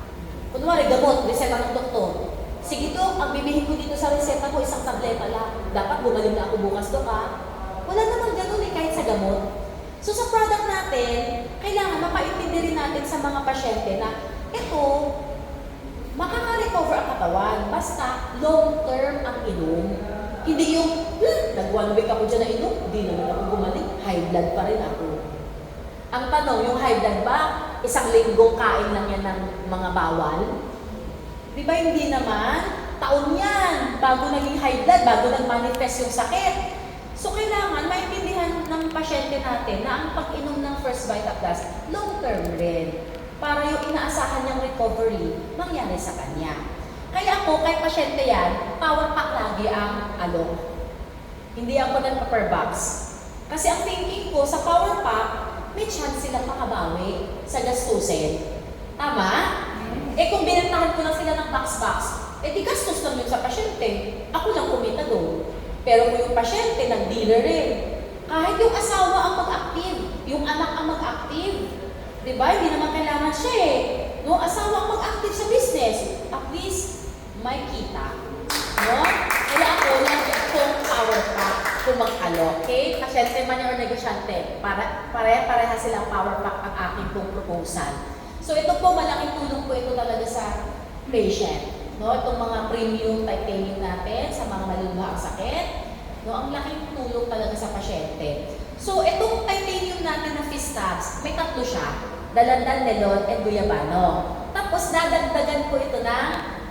S1: Kunwari, gamot, reseta ng doktor. Sige to, ang bibihin ko dito sa reseta ko, isang tableta lang. Dapat gumaling na ako bukas to ka. Wala naman ganun kahit sa gamot. So sa product natin, kailangan mapaintindi rin natin sa mga pasyente na ito, makaka-recover ang katawan. Basta long-term ang inom. Hindi yung, nag-1 week ako dyan na inom, hindi naman ako gumaling, high blood pa rin ako. Ang tanong, yung high blood ba, isang linggong kain lang yan ng mga bawal? Di ba hindi naman? Taon yan, bago naging high blood, bago nag-manifest yung sakit. So, kailangan maintindihan ng pasyente natin na ang pag-inom ng First Vita Plus, long-term rin. Para yung inaasahan niyang recovery, mangyari sa kanya. Kaya ako, kahit pasyente yan, power pack lagi ang alok. Hindi ako nagpa-per box. Kasi ang thinking ko, sa power pack, may chance silang makabawi sa gastusin. Tama? Kung binantahan ko lang sila ng box-box, di gastos lang yun sa pasyente. Ako lang kumita doon. Pero kung yung pasyente, nag-dealer rin. Kahit yung asawa ang mag-active, yung anak ang mag-active, di ba? Hindi naman kailangan siya No, asawa ang mag-active sa business. At least, may kita. No? Kaya ako, kung power pack, kung mag-alok. Okay? Pasyente man or negosyante, pareha silang power pack ang aking pong proposal. So ito po, malaking tulong po ito talaga sa patient. No? Itong mga premium titanium natin sa mga malulubhang sakit. No? Ang laking tulong talaga sa pasyente. So itong titanium natin na fist tabs, may tatlo siya. Dalandan, melon, and guyabano. Tapos dadagdagan po ito ng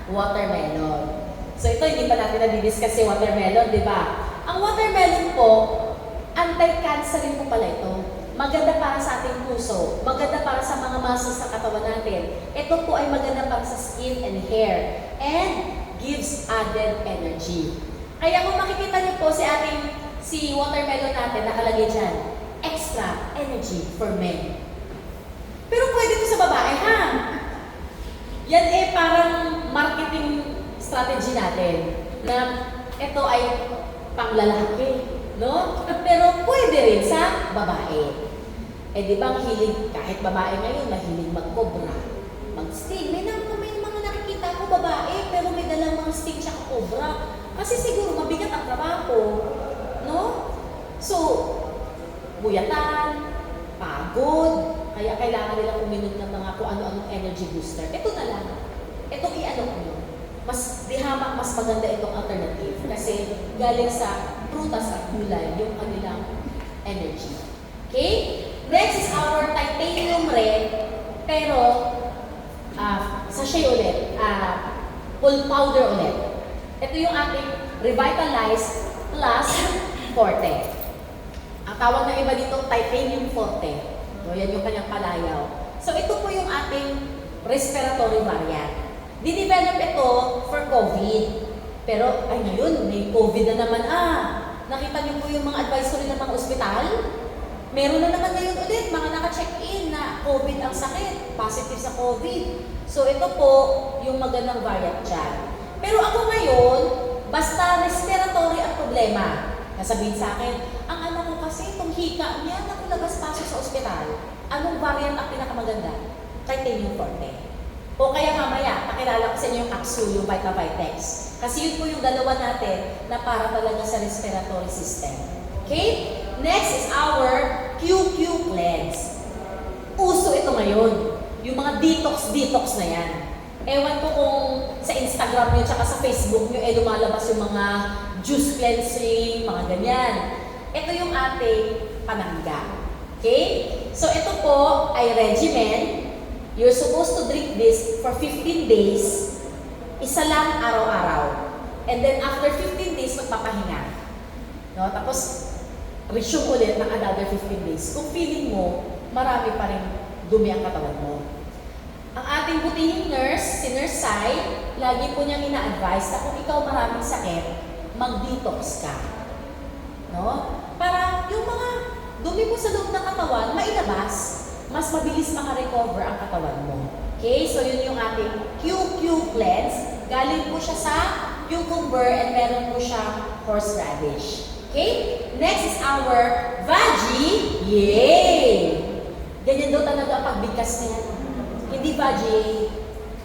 S1: watermelon. So ito, hindi pa natin na-discuss si watermelon, di ba? Ang watermelon po, anti-cancer rin po pala ito. Maganda para sa ating puso, maganda para sa mga muscles sa katawan natin. Ito po ay maganda para sa skin and hair, and gives added energy. Kaya kung makikita niyo po si watermelon natin, nakalagay dyan, extra energy for men. Pero pwede ito sa babae, ha? Yan parang marketing strategy natin na ito ay panglalaki, no? Pero pwede rin sa babae. Di ba ang hilig, kahit babae ngayon, mahilig mag-cobra, mag-sting. May mga nakikita ko babae, pero may dalang mga sting siya cobra. Kasi siguro mabigat ang trabaho, no? So, buyatan, pagod, kaya kailangan nilang uminom ng mga kung ano-anong energy booster. Ito na lang. Itong i-ano nyo. Mas maganda itong alternative kasi galing sa prutas at gulay yung kanilang energy. Okay? Next is our titanium red, pero sachet ulit, full powder ulit. Ito yung ating Revitalize Plus Forte. Ang tawag ng iba dito, titanium forte. So, yan yung kanyang palayaw. So, ito po yung ating respiratory variant. Dinevelop ito for COVID. Pero, ngayon, may COVID na naman. Nakita niyo po yung mga advisory ng mga ospital? Meron na naman ngayon ulit, mga naka-check-in na COVID ang sakit, positive sa COVID. So, ito po yung magandang variant dyan. Pero ako ngayon, basta respiratory ang problema. Nasabihin sa akin, ang anak ko kasi, itong hika niya, labas-pasok sa ospital, anong variant ang pinakamaganda? Titanium forte. O kaya mamaya, pakilala ko sa inyo yung capsule, yung VitaVitex. Kasi yun po yung dalawa natin na para talaga sa respiratory system. Okay? Next is our QQ Cleanse. Uso ito ngayon. Yung mga detox na yan. Ewan ko kung sa Instagram nyo tsaka sa Facebook nyo, lumalabas yung mga juice cleansing, mga ganyan. Ito yung ating panangga. Okay? So, ito po ay regimen. You're supposed to drink this for 15 days. Isa lang araw-araw. And then, after 15 days, magpapahinga. No? Tapos, resume ulit ng another 15 days. Kung feeling mo, marami pa rin dumi ang katawan mo. Ang ating butihing nurse, si Nurse Sai, lagi po niyang ina-advise na kung ikaw maraming sakit, mag-detox ka. No? Para yung mga dumi mo sa loob ng katawan, mailabas. Mas mabilis makarecover ang katawan mo. Okay? So, yun yung ating QQ Cleanse. Galing po siya sa cucumber and meron po siya horseradish. Okay? Next is our Veggie. Yay! Ganyan daw talaga ang pagbigkas niya. Hindi Veggie,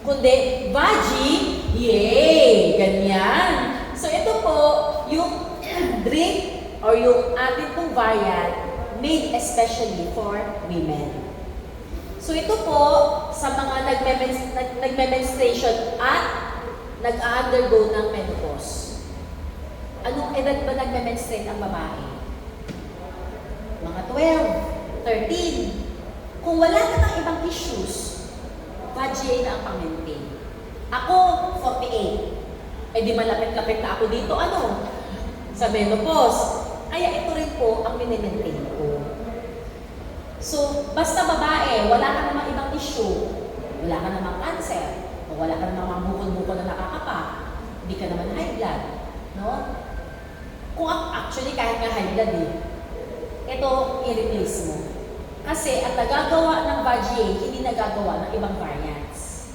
S1: kundi Veggie. Yay! Ganyan. So, ito po yung drink or yung ating pong variant made especially for women. So ito po sa mga nagme-menstruation at nag-undergo ng menopause. Anong edad ba nagme-menstruate ang babae? Mga 12, 13. Kung wala na ng ibang issues, Veggie na ang pang-maintain. Ako, 48. Di malapit-lapit na ako dito, sa menopause. Kaya ito rin po ang minimaintain ko. So, basta babae, wala ka namang ibang issue, wala ka namang cancer, Kung wala ka naman mga bukol-bukol na nakakapa, hindi ka naman high blood. No? Kung actually kahit nga high blood ito i-replace mo. Kasi ang nagagawa ng Vag-A, hindi nagagawa ng ibang variants.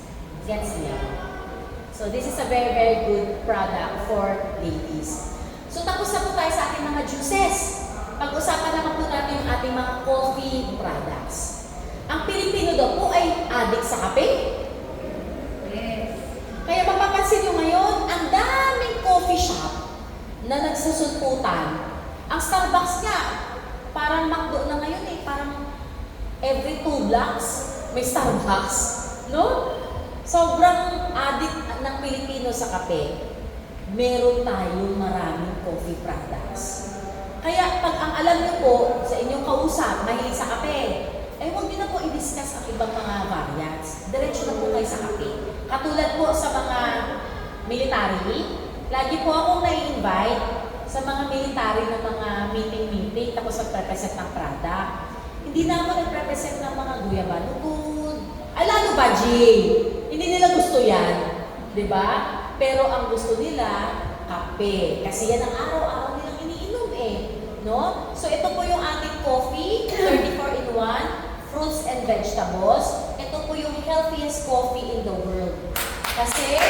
S1: Gets niya? So this is a very, very good product for ladies. So tapos na po tayo sa ating mga juices. Pag-usapan naman po natin yung ating mga coffee products. Ang Pilipino daw po ay addict sa kape.
S2: Yes.
S1: Kaya mapapansin nyo ngayon, ang daming coffee shop na nagsusulputan. Ang Starbucks nga, parang McDo na ngayon parang every 2 blocks may Starbucks. No? Sobrang addict ng Pilipino sa kape. Meron tayong maraming coffee products. Kaya pag ang alam niyo po sa inyong kausap, mahilig sa kape, huwag niyo na po i-discuss ang ibang mga variants. Diretso na po kayo sa kape. Katulad po sa mga military, lagi po akong nai-invite sa mga military na mga meeting-meeting tapos magprepresent ng product. Hindi na ako nagprepresent ng mga guyaba lugod. Ay, lalo ba, Jay? Hindi nila gusto yan. Diba? Pero ang gusto nila, kape. Kasi yan ang araw-araw nilang iniinom no? So ito po yung ating coffee, 34 in 1, fruits and vegetables. Ito po yung healthiest coffee in the world. Kasi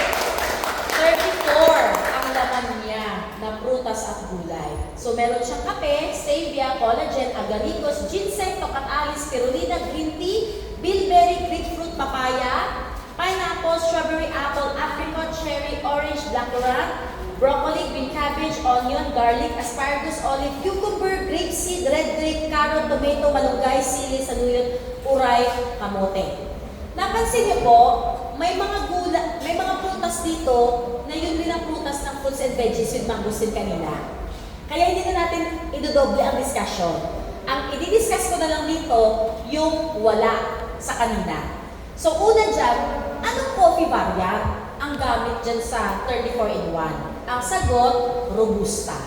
S1: 34 ang laman niya na prutas at gulay. So meron siyang kape, stevia, collagen, agaricus, ginseng, tokat alis, spirulina, green tea, bilberry, grapefruit, papaya, pineapple, strawberry, apple, apricot, cherry, orange, blackcurrant, broccoli, green cabbage, onion, garlic, asparagus, olive, cucumber, grapeseed, red grape, carrot, tomato, malunggay, sili, saluyot, uray, kamote. Napansin niyo po, may mga prutas dito na yun din ang prutas ng fruits and veggies yung mangustin kanina. Kaya hindi na natin idodoble ang discussion. Ang i-discuss ko na lang dito, yung wala sa kanina. So una dyan, anong coffee variant ang gamit dyan sa 34 in 1? Ang sagot, Robusta.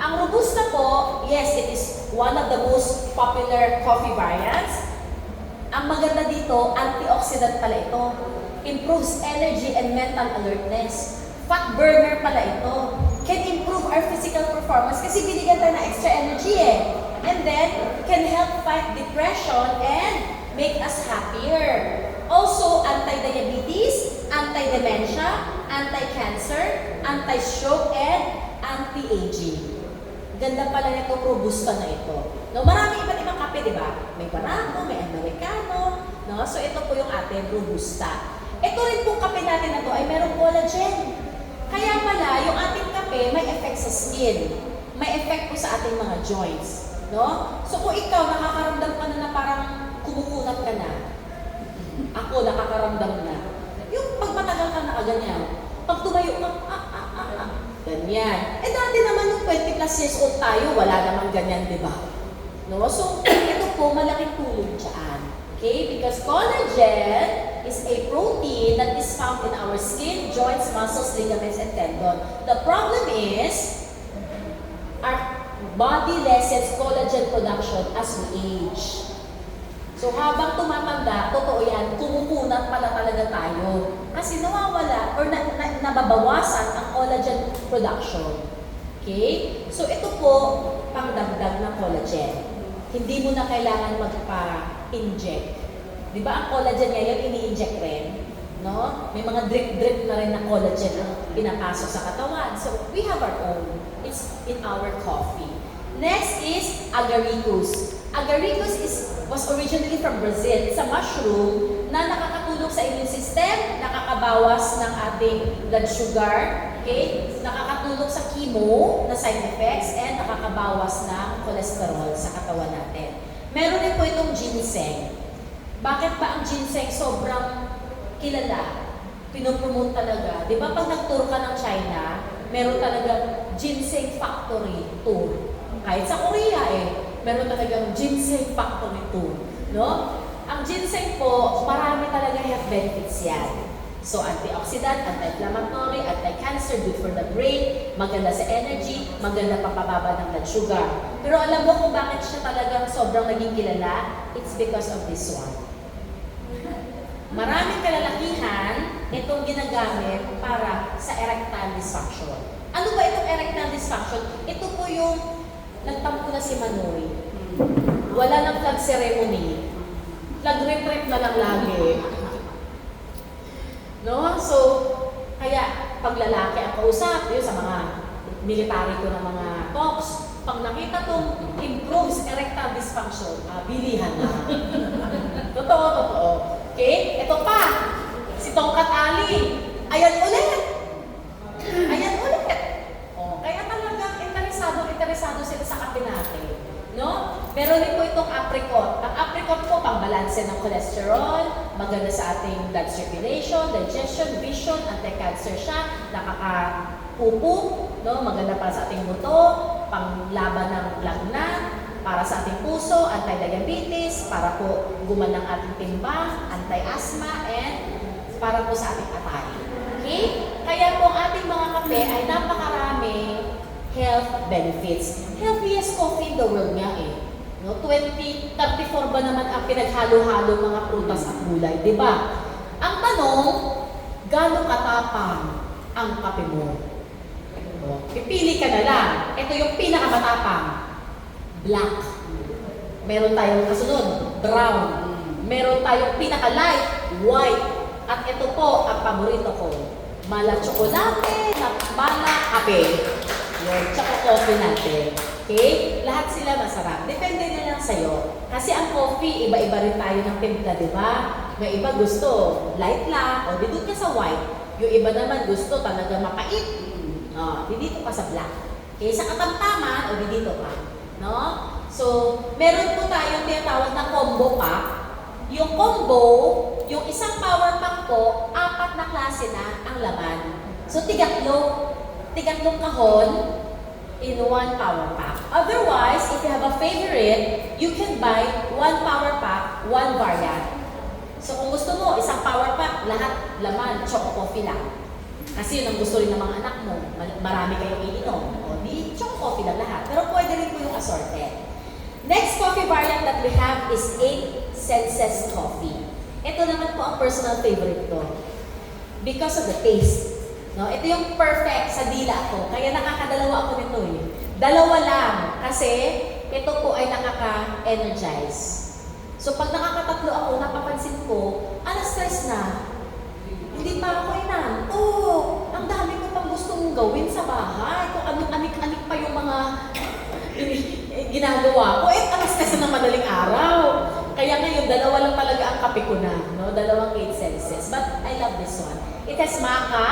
S1: Ang Robusta po, yes, it is one of the most popular coffee variants. Ang maganda dito, antioxidant pala ito. Improves energy and mental alertness. Fat burner pala ito. Can improve our physical performance kasi binigyan tayo ng extra energy And then, can help fight depression and make us happier. Also, anti-diabetes, anti-dementia, anti-cancer, anti-stroke, and anti-aging. Ganda pala nitong Robusta na ito. No, marami iba't ibang kape, di ba? May Barako, may Americano. No? So, ito po yung ating Robusta. Ito rin pong kape natin na to ay merong collagen. Kaya pala, yung ating kape may effect sa skin. May effect po sa ating mga joints. No? So, kung ikaw nakakaramdam ka na parang kumukunat ka na, ako nakakaramdam na. Yung pag matagal ka nakaganyan, pag tumayo ka, ganyan. Dati naman yung 20 plus years old tayo, wala namang ganyan, di ba? No? So, ito po, malaking tulong dyan. Okay? Because collagen is a protein that is found in our skin, joints, muscles, ligaments, and tendon. The problem is, our body lessens collagen production as we age. So habang tumatanda, totoo yan, kumukunat pala talaga tayo. Kasi nawawala or nababawasan ang collagen production. Okay? So ito po, pangdagdag ng collagen. Hindi mo na kailangan magpa-inject. Di ba ang collagen ngayon, ini-inject rin? No? May mga drip-drip na rin na collagen ang pinapasok sa katawan. So we have our own. It's in our coffee. Next is agaricus. Agaricus was originally from Brazil. It's a mushroom na nakakatulong sa immune system, nakakabawas ng ating blood sugar, okay? Nakakatulong sa chemo na side effects, and nakakabawas ng cholesterol sa katawan natin. Meron din po itong ginseng. Bakit ba ang ginseng sobrang kilala? Pinopromote talaga. Di ba pag nag-tour ka ng China, meron talaga ginseng factory tour. Kahit sa Korea meron talagang ginseng factory tour, no? Ang ginseng po, marami talaga health benefits yan. So, antioxidant, anti-inflammatory, anti-cancer, good for the brain, maganda sa energy, maganda pampababa ng blood sugar. Pero alam mo kung bakit siya talagang sobrang naging kilala? It's because of this one. Maraming kalalakihan itong ginagamit para sa erectile dysfunction. Ano ba itong erectile dysfunction? Ito po yung nagtampo na si Manoy. Wala nang flag ceremony. Flag retreat na lang lagi. No? So, kaya pag lalaki ang kausap, yun sa mga military ko na mga talks, pag nakita tong improves erectile dysfunction, bilihan na. Totoo. Okay? Ito pa, si Tongkat Ali. Ayan ulit. Kaya talagang interesado sila sa kape natin. No? Meron din po itong apricot. Ang apricot po, pangbalanse ng cholesterol, maganda sa ating blood circulation, digestion, vision, anti-cancer siya, nakakapupo, no? Maganda para sa ating buto, panglaban ng lagnat, para sa ating puso, anti-diabetes, para po gumanang ating timbang, anti-asthma, and para po sa ating atay. Okay? Kaya po ang ating mga kape ay napakaraming health benefits. Healthiest coffee in the world nga eh. No? 34 ba naman ang pinaghalo-halo mga prutas at gulay, di ba? Ang tanong, gano'ng katapang ang kape mo? Pipili ka na lang. Ito yung pinakamatapang. Black. Meron tayong kasunod, brown. Meron tayong pinaka-light, white. At ito po, ang paborito ko, mala tsokolate, mala kape. Yun, tsaka coffee natin. Okay? Lahat sila masarap. Depende na lang sa'yo. Kasi ang coffee, iba-iba rin tayo ng timpla, di ba? May iba gusto, light lang, o dito ka sa white. Yung iba naman gusto talaga mapait. Dito pa sa black. Okay? Sa katamtaman, o dito pa. No? So, meron po tayong tinatawag na combo pack. Yung combo, yung isang power pack po, 4 na klase na ang laman. So, tigatlong kahon in 1 power pack. Otherwise, if you have a favorite, you can buy 1 power pack, 1 variant. So, kung gusto mo, isang power pack, lahat laman, choco coffee lang. Kasi yun ang gusto rin ng mga anak mo. Marami kayong iinom. O, di choco coffee lang lahat. Pero pwede rin po yung assorted. Next coffee variant that we have is 8 Senses Coffee. Ito naman po ang personal favorite ko. Because of the taste. No? Ito yung perfect sa dila ko. Kaya nakakadalawa ako nito eh. Dalawa lang. Kasi ito po ay nakaka-energize. So pag nakakatatlo ako, napapansin ko, stress na. Hindi pa ako inantok. Ang dami ko pang gustong gawin sa bahay. Kung anik-anik pa yung mga ginagawa ko. Stress na madaling araw. Kaya ngayon, dalawa lang talaga ang kape ko na. No? 2 8 senses. But I love this one. It has maca,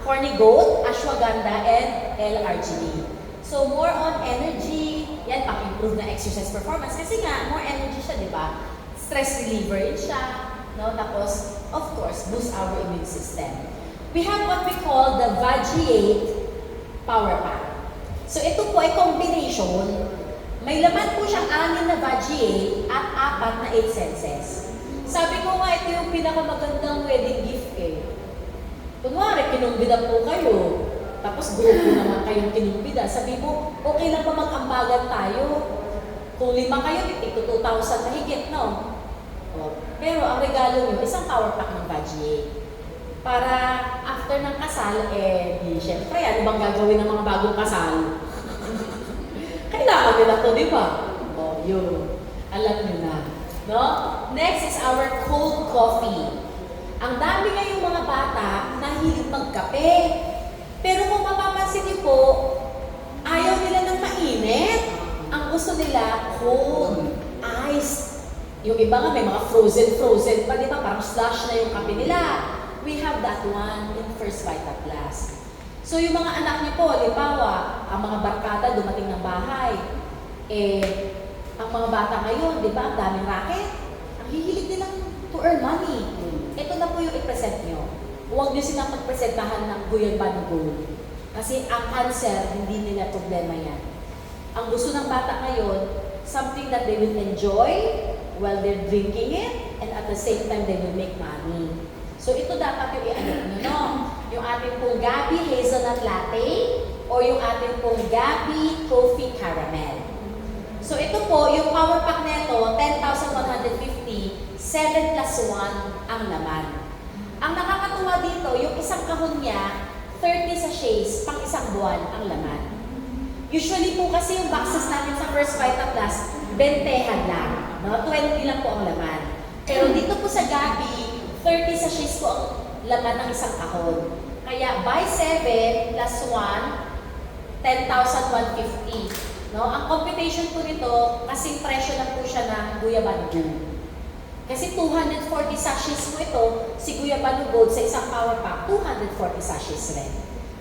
S1: horny goat, ashwagandha, and L-arginine. So more on energy. Yan, pang-improve na exercise performance. Kasi nga, more energy siya, di ba? Stress reliever rin siya. No? Tapos, of course, boost our immune system. We have what we call the Vagiate Power Pack. So ito po ay combination. May laman po siyang 6 na Vagiate at 4 na 8 senses. Sabi ko nga, ito yung pinakamagandang wedding gift eh. Kunwari, kinumbida po kayo. Tapos grupo naman kayong kinumbida. Sabi mo, okay lang ba mag-ambagan tayo? Kung 5 kayo, ito 2,000 na higit, no? Pero ang regalo nyo, isang power pack ng Vagiate. Para after ng kasal, di syempre, ano bang gagawin ng mga bagong kasal? Kailangan nila to, di ba? Yun. Alam nyo na. No? Next is our cold coffee. Ang dami ngayong mga bata na hilig magkape. Pero kung mapapansin niyo po, ayaw nila ng mainit. Ang gusto nila, cold, iced. Yung iba nga may mga frozen pa, di ba? Parang slush na yung kape nila. We have that one in First Vita Plus. So yung mga anak niyo po, halimbawa, ang mga barkada dumating ng bahay. Ang mga bata ngayon, di ba, ang daming racket. Ang hihilig nilang to earn money. Ito na po yung i-present nyo. Huwag nyo silang magpresentahan ng guyalban gold. Kasi ang cancer, hindi nila problema yan. Ang gusto ng bata ngayon, something that they will enjoy while they're drinking it, and at the same time, they will make money. So ito dapat yung i-anak nyo, no? Yung ating pong Gabi Hazelnut Latte, o yung ating pong Gabi Coffee Caramel. So ito po, yung power pack nito, 10,150, 7 plus 1 ang laman. Ang nakakatuwa ginagawa dito, yung isang kahon niya, 30 sachets, pang isang buwan ang laman. Usually po kasi yung boxes natin sa First Vita Plus, 20 lang. No? 20 lang po ang laman. Pero dito po sa Gabi, 30 sachets po ang laman ng isang kahon. Kaya buy 7 plus 1, 10,150. No? Ang computation po nito, kasing presyo lang po siya ng Guyabano Gold. Kasi 240 sachets po ito, si Guyabano Gold sa isang power pack, 240 sachets rin.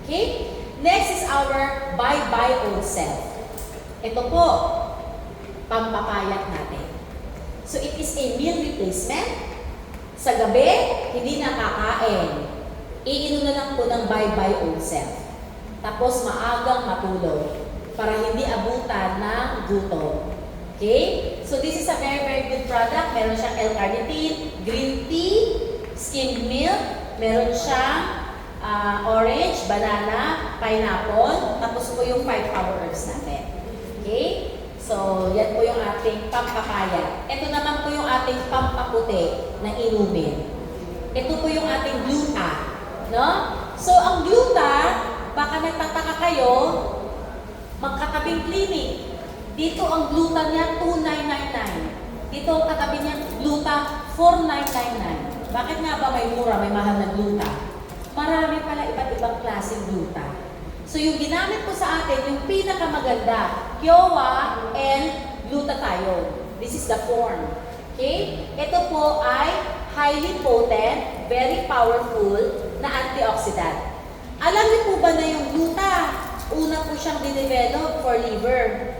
S1: Okay? Next is our buy old self. Ito po, pampapayat natin. So it is a meal replacement. Sa gabi, hindi nakakain. Iinom na lang po ng buy old self. Tapos maagang matulog para hindi abutan ng gutom. Okay? So this is a very good product. Meron siyang L-carnitine, green tea, skimmed milk, meron siyang orange, banana, pineapple, tapos po yung 5 power herbs natin. Okay? So, yan po yung ating pampapaya. Ito naman po yung ating pampaputi na inumin. Ito po yung ating gluta. No? So, ang gluta, baka nagtataka kayo, magkatabing clinic. Dito ang gluta niya, 2,999. Dito ang katabi niya, gluta, 4,999. Bakit nga ba may mura, may mahal na gluta? Marami pala iba't ibang klaseng gluta. So yung ginamit ko sa atin, yung pinakamaganda, Kiowa and glutathione. This is the form. Okay? Ito po ay highly potent, very powerful na antioxidant. Alam niyo po ba na yung gluta, una po siyang dinevelop for liver.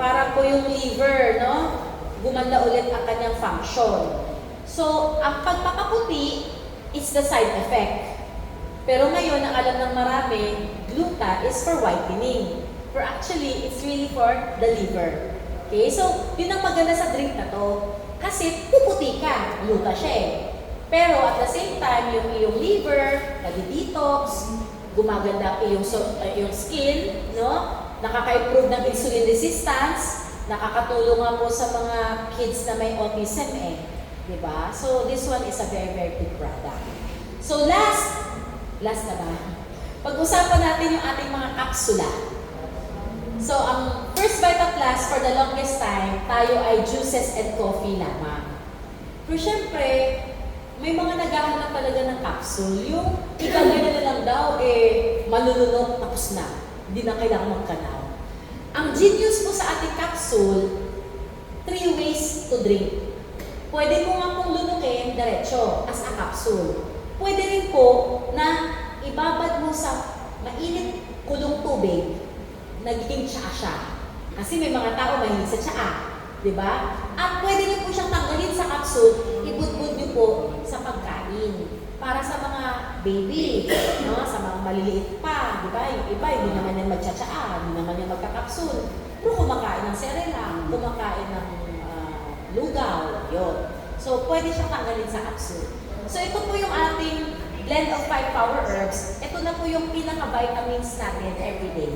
S1: Para po yung liver, no? Gumanda ulit ang kanyang function. So, ang pagpapaputi is the side effect. Pero ngayon, ang alam ng marami, gluta is for whitening. But actually, it's really for the liver. Okay? So, yun ang maganda sa drink na to. Kasi puputi ka, gluta siya eh. Pero at the same time, yung iyong liver, nag-detox, gumaganda iyong skin, no? Nakaka-improve ng insulin resistance, nakakatulong nga po sa mga kids na may autism eh. Diba? So, this one is a very good product. So, last na ba? Pag-usapan natin yung ating mga kapsula. So, ang First Vita Plus for the longest time, tayo ay juices and coffee lamang. Pero syempre, may mga naghahanap talaga ng capsule. Yung ikagaya na lang daw, malulunok, tapos na. Hindi na kailangan magkanaw. Ang genius po sa ating capsule, 3 ways to drink. Pwede mo nga pong lunukin diretso as a capsule. Pwede rin po na ibabad mo sa mainit kulong tubig, nagiging tsaa siya. Kasi may mga tao mahilig sa tsaa, di ba? At pwede niyo po siyang tanggalin sa capsule, ibudbud niyo po sa pagkain. Para sa mga baby, no? Sa mga maliliit pa, di ba? Yung iba, hindi naman yan magtsatsaa, hindi naman yan magka-capsule. Pero kumakain ng serela, kumakain ng lugaw, yun. So, pwede siyang tanggalin sa capsule. So, ito po yung ating blend of 5 power herbs. Ito na po yung pinaka-vitamins natin everyday.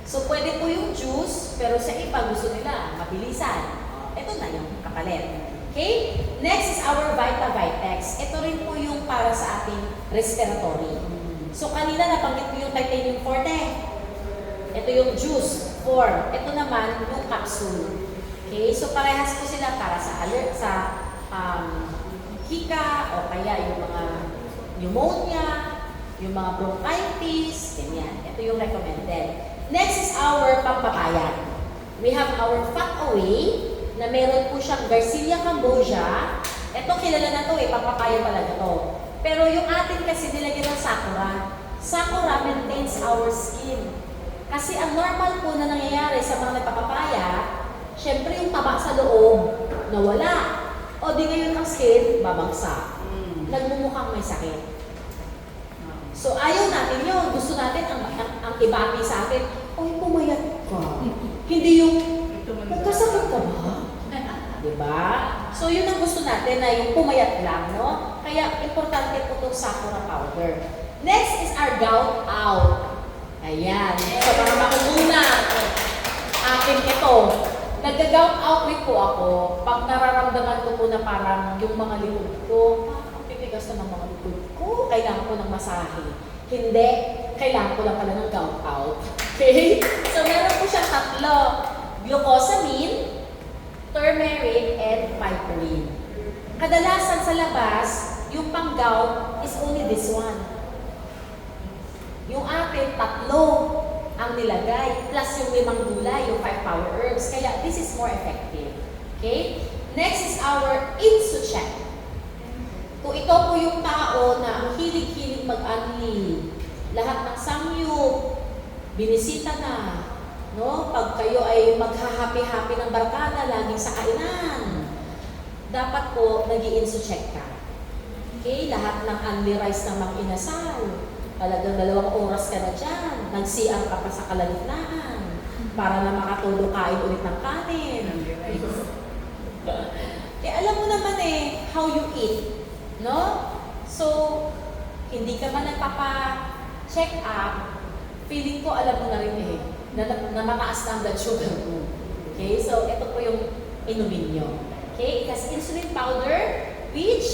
S1: So, pwede po yung juice, pero sa iba gusto nila mabilisan. Ito na yung kapalit. Okay? Next is our Vita Vitex. Ito rin po yung para sa ating respiratory. So, kanina nabanggit ko yung titanium forte. Ito yung juice form. Ito naman yung capsule. Okay? So, parehas po sila para sa hika o kaya yung mga pneumonia, yung mga bronchitis, ganyan. Ito yung recommended. Next is our pampapaya. We have our Fat Away na meron po siyang Garcinia cambogia. Ito kilala na to pampapaya talaga to. Pero yung atin kasi nilagyan ng sakura. Sakura maintains our skin. Kasi ang normal po na nangyayari sa mga nagpapapaya, syempre yung taba sa loob, nawala. O di ngayon ang skin, babagsak. Nagmumukhang may sakit. So ayaw natin yun. Gusto natin ang ibati sa atin, ay pumayat ka. Hindi yung, magkasakit ka ba? Diba? So yun ang gusto natin na yung pumayat lang, no? Kaya importante po itong sakura powder. Next is our gout out. Ayan. So mga makikuna, akin ito. Nag-gout out rin po ako pag nararamdaman ko po na parang yung mga lihod ko, ang titigas na ng mga kailangan ko ng masahe. Hindi, kailangan ko lang pala ng gout out. Okay? So meron po siya tatlo. Glucosamine, turmeric, and piperine. Kadalasan sa labas, yung pang-gout is only this one. Yung atin, tatlo ang nilagay, plus yung 5 gulay, yung 5 power herbs. Kaya this is more effective. Okay? Next is our Insucheck. Kung ito po yung tao na ang hilig-hilig mag-anli, lahat ng samyup, binisita na, no? Pag kayo ay maghahapi-hapi ng barkada, laging sa kainan, dapat po nag-i-Insucheck ka. Okay? Lahat ng anli rice na mang-inasal, talagang 2 oras ka na dyan, nag-CR ka pa sa kalagitnaan, para na makatulog kain ulit ng kanin. Alam mo naman how you eat, no? So, hindi ka man nagpapa-check up, feeling ko alam mo na rin na mataas na ang blood sugar mo. Okay? So, ito po yung inumin nyo. Okay? It has insulin powder, which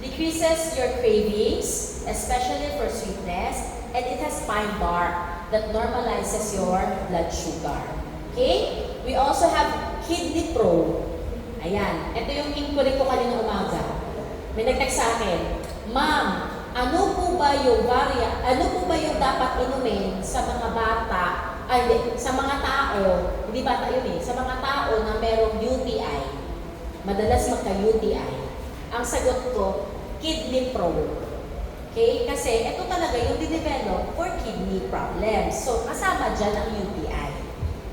S1: decreases your cravings, especially for sweetness, and it has pine bark that normalizes your blood sugar. Okay? We also have Kidney Pro. Ayan. Ito yung inquiry ko kanina umaga. May nag-text sa akin, Ma'am, ano po ba yung dapat inumin sa mga bata, sa mga tao, hindi bata yun sa mga tao na merong UTI, madalas magka-UTI. Ang sagot ko, Kidney Pro. Okay? Kasi ito talaga yung dinevelop for kidney problems. So, kasama dyan ang UTI.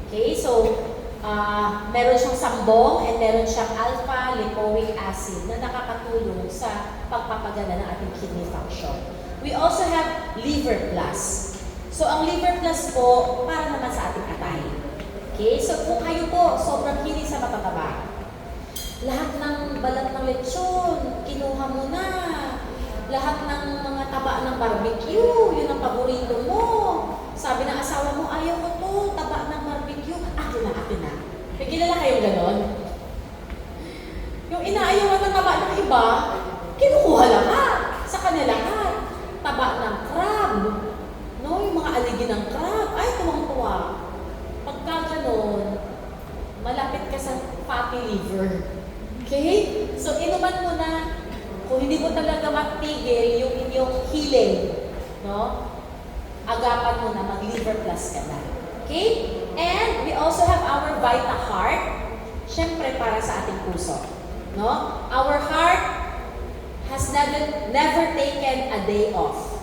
S1: Okay? So, meron siyang sambong and meron siyang alpha-lipoic acid na nakakatulong sa pagpapagana ng ating kidney function. We also have Liver Plus. So, ang Liver Plus po, para naman sa ating atay. Okay? So, kung kayo po sobrang hilig sa matataba, lahat ng balat ng lechon, kinuha mo na. Lahat ng mga taba ng barbecue, yun ang paborito mo. Sabi ng asawa mo, ayaw ko to, taba ng barbecue. Akin na. May kilala kayong ganon? Yung inaayawan ng taba ng iba, kinukuha lahat. Sa kanila lahat. Taba ng crab. No? Yung mga aligi ng crab. Ay, tuwang-tuwa. Pagka ganon, malapit ka sa fatty liver. Okay? So, inuman mo na, kung hindi mo talaga matigil yung inyong healing, no? Agapan mo na mag-Liver Plus ka na. Okay? And we also have our Vita Heart, syempre para sa ating puso. No? Our heart has never taken a day off.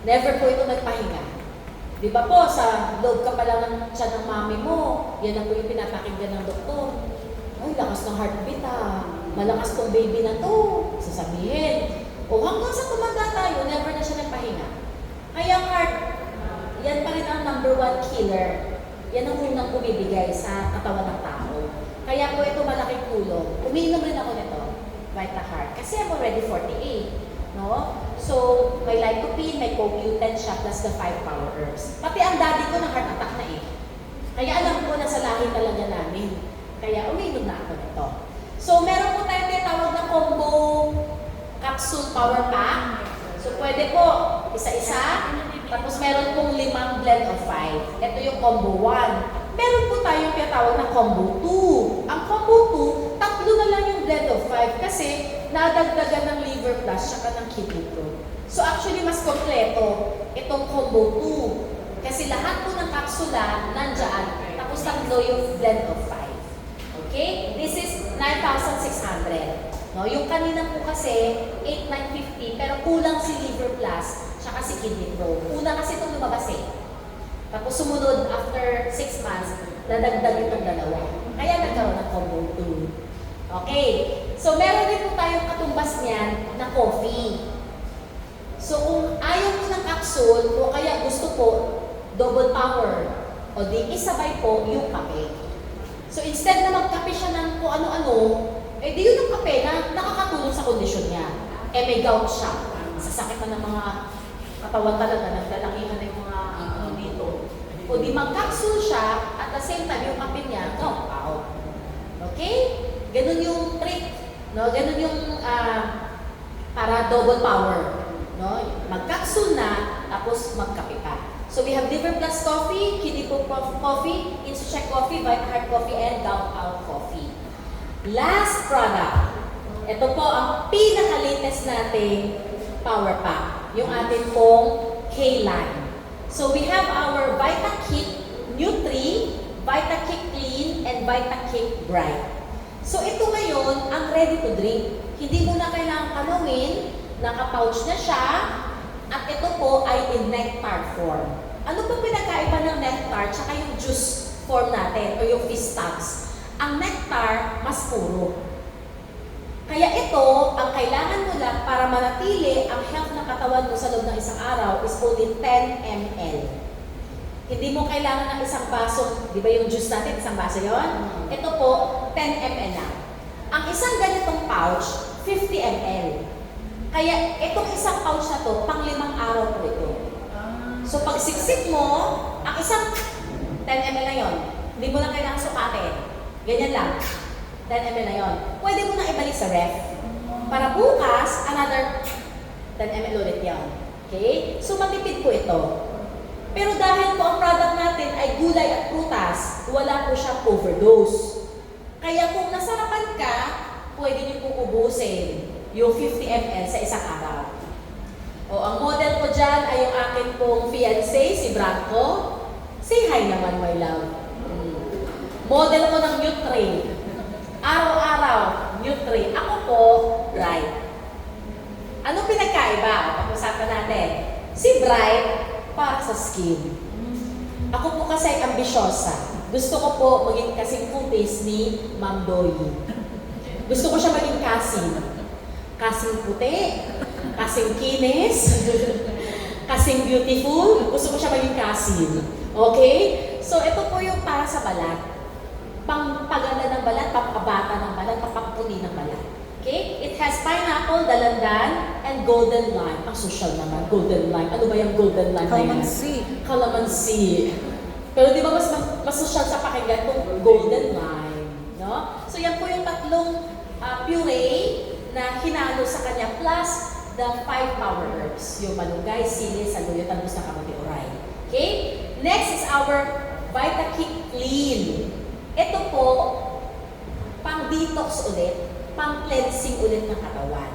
S1: Never po ito nagpahinga. Di ba po, sa loob ka pa lang ng tiyan ng mami mo, yan na po yung pinapakinggan ng doktor. Ay, lakas ng heartbeat malakas tong baby na to. Sasabihin. O hanggang sa tumanda tayo, never na siya nagpahinga. Kaya heart, yan pa rin ang number 1 killer. Yan ang unang bumibigay sa katawan ng tao. Kaya po ito malaking tulong. Umiinom rin ako nito, Vita Heart. Kasi I'm already 48. No? So, may lycopene, may CoQ10 siya, plus the 5 power herbs. Pati ang daddy ko na heart attack na Kaya alam ko na sa lahi talaga namin. Kaya umiinom na ako nito. So, meron po tayong tinatawag na combo capsule power pack. So, pwede po isa-isa. Tapos meron pong 5 blend of 5. Ito yung combo 1. Meron po tayong tinatawag na combo 2. Ang combo 2, 3 na lang yung blend of 5 kasi nadagdagan ng Liver Plus saka ng Kidney Pro. So, actually, mas kompleto itong combo 2. Kasi lahat po ng kapsula nandyan. Tapos 3 yung blend of 5. Okay? This is 9,600. No? Yung kanina po kasi, 8,950, pero kulang si Liver Plus, tsaka si Kidney Pro. Una kasi itong lumabas Tapos sumunod, after 6 months, nadagdag itong dalawa. Kaya nagkaroon ng combo 2. Okay. So, meron din po tayong katumbas niyan na coffee. So, kung ayaw mo ng capsule, o kaya gusto po, double power, o di isabay po yung kape. So, instead na magkape siya ng kung ano-ano, di yun ang kape na nakakatulong sa kondisyon niya. May gout siya. Sasakit na ng mga katawan talaga, nagdalakihan na yung mga dito. O di mag-capsule siya, at the same time, yung kape niya, gout out. Okay? Ganun yung trick. No? Ganun yung para double power. No? Mag-capsule na, tapos magkape pa. So we have Liver Plus Coffee, Kidney Coffee, Insucheck Coffee, Vita Heart Coffee, and Gaoao Coffee. Last product. Ito po ang pinaka-latest nating power pack. Yung ating pong K-Line. So we have our Vita Kick Nutri, Vita Kick Clean, and Vita Kick Bright. So ito ngayon ang ready to drink. Hindi mo na kailangan kanawin, naka-pouch na siya, at ito po ay in nectar form. Ano ba pinagkaiba ng nectar tsaka yung juice form natin o yung fizz tabs? Ang nectar, mas puro. Kaya ito, ang kailangan mo lang para manatili ang health ng katawan mo sa loob ng isang araw is only 10 ml. Hindi mo kailangan ng isang baso, di ba yung juice natin, isang baso yon? Ito po, 10 ml lang. Ang isang ganitong pouch, 50 ml. Kaya itong isang pouch na to, pang 5 araw po ito. So pag siksik mo, ang isang 10 ml na yon, hindi mo na kailangan sukatin. Ganyan lang. 10 ml na yon. Pwede mo na ibalik sa ref. Para bukas, another 10 ml ulit yan. Okay? So matipid po ito. Pero dahil po ang product natin ay gulay at prutas, wala po siyang overdose. Kaya kung nasarapan ka, pwede niyo po ubusin yung 50 ml sa isang araw. O, ang model ko dyan ay yung akin pong fiancé, si Branco. Say hi naman, my love. Model ko ng Nutri. Araw-araw, Nutri. Ako po, Bright. Ano pinagkaiba? Pag-usapan natin. Si Bright, para sa skin. Ako po kasi ay ambisyosa. Gusto ko po maging kasing kutis ni Ma'am Doyi. Gusto ko siya maging kasing. Kasing puti, kasing kinis, kasing beautiful. Gusto ko siya maging kasing. Okay? So, ito po yung para sa balat. Pangpaganda ng balat, pangkabata ng balat, pangputi ng balat. Okay? It has pineapple, dalandan, and golden lime. Ang social naman, golden lime. Ano ba yung golden lime na yan? Calamansi. Pero di ba mas social sa pakinggan kung golden lime? No? So yan po yung tatlong puree na hinalo sa kanya plus the 5 power herbs. Yung malunggay, sili, saluyot, talbos na kamote, oray. Okay? Next is our Vita Kick Clean. Ito po, pang-detox ulit, pang-cleansing ulit ng katawan.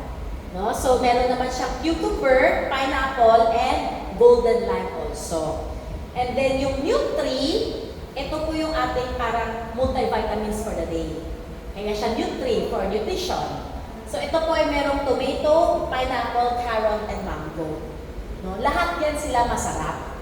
S1: No? So, meron naman siyang cucumber, pineapple, and golden lime also. And then yung Nutri, ito po yung ating parang multivitamins for the day. Kaya siya Nutri for nutrition. So, ito po ay merong tomato, pineapple, carrot, and mango. No? Lahat yan sila masarap.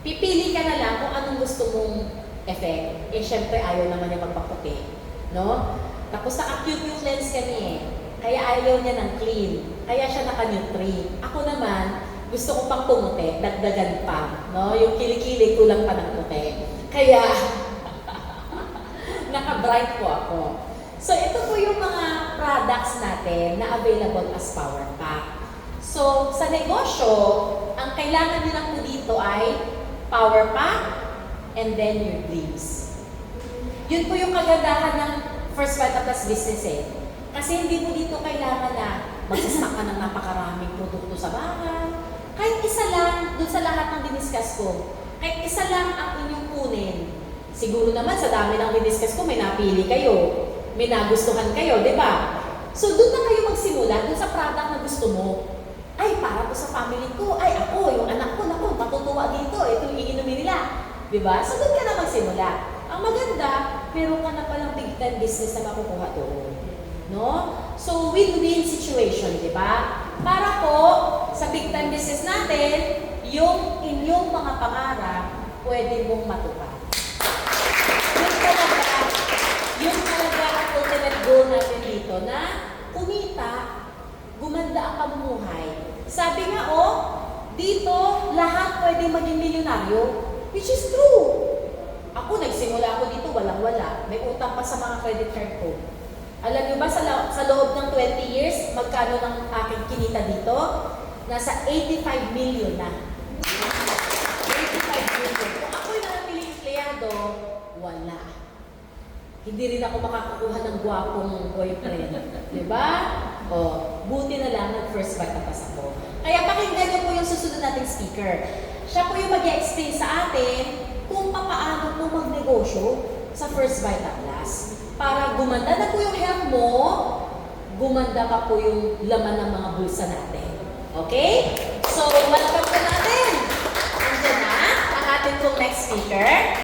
S1: Pipili ka na lang kung anong gusto mong effect. Eh, syempre, ayaw naman niya magpaputi. No? Tapos naka-cute yung cleanse kami eh. Kaya ayaw niya ng clean. Kaya siya naka-nutri. Ako naman, gusto ko pang pumuti, dagdagan pa. No? Yung kilikili kulang pa ng puti. Kaya, naka-bright po ako. So, ito po yung mga products natin na available as power pack. So, sa negosyo, ang kailangan nyo lang po dito ay power pack and then your dreams. Yun po yung kagandahan ng First Vita Plus business eh. Kasi hindi mo dito kailangan na magsastock ka ng napakaraming produkto sa bahay. Kahit isa lang, dun sa lahat ng diniscuss ko, kahit isa lang ang inyong kunin. Siguro naman sa dami ng diniscuss ko, may napili kayo, may nagustuhan kayo, di ba? So dun na kayo magsimula, dun sa product na gusto mo. Ay, para to sa family ko, ay ako, yung anak ko, naku, matutuwa dito, ito yung iinumin nila. Di ba? So doon ka na magsimula. Ang maganda, meron ka na palang big time business na makukuha doon. No? So, win-win situation, di ba? Para po, sa big time business natin, yung inyong mga pangarap, pwede mong matupad. Yung talaga ang ultimate goal natin dito na kumita, gumanda ang pamumuhay. Sabi nga, dito, lahat pwede maging milyonaryo. Which is true. Ako, nagsimula ako dito, walang-wala. May utang pa sa mga credit card ko. Alam niyo ba, sa loob ng 20 years, magkano ng aking kinita dito? Nasa 85 million na. 85 million. Kung ako'y nanatiling empleyado, wala. Hindi rin ako makakakuha ng gwapong boyfriend. Diba? Buti na lang nag-First Vita Plus ako. Kaya pakinggan niyo po yung susunod nating speaker. Siya po yung mag-explain sa atin kung paano po magnegosyo sa First Vita Plus. Para gumanda na po yung health mo, gumanda pa po yung laman ng mga bulsa natin. Okay? So, welcome po natin. Andiyan na ang ating pong next speaker.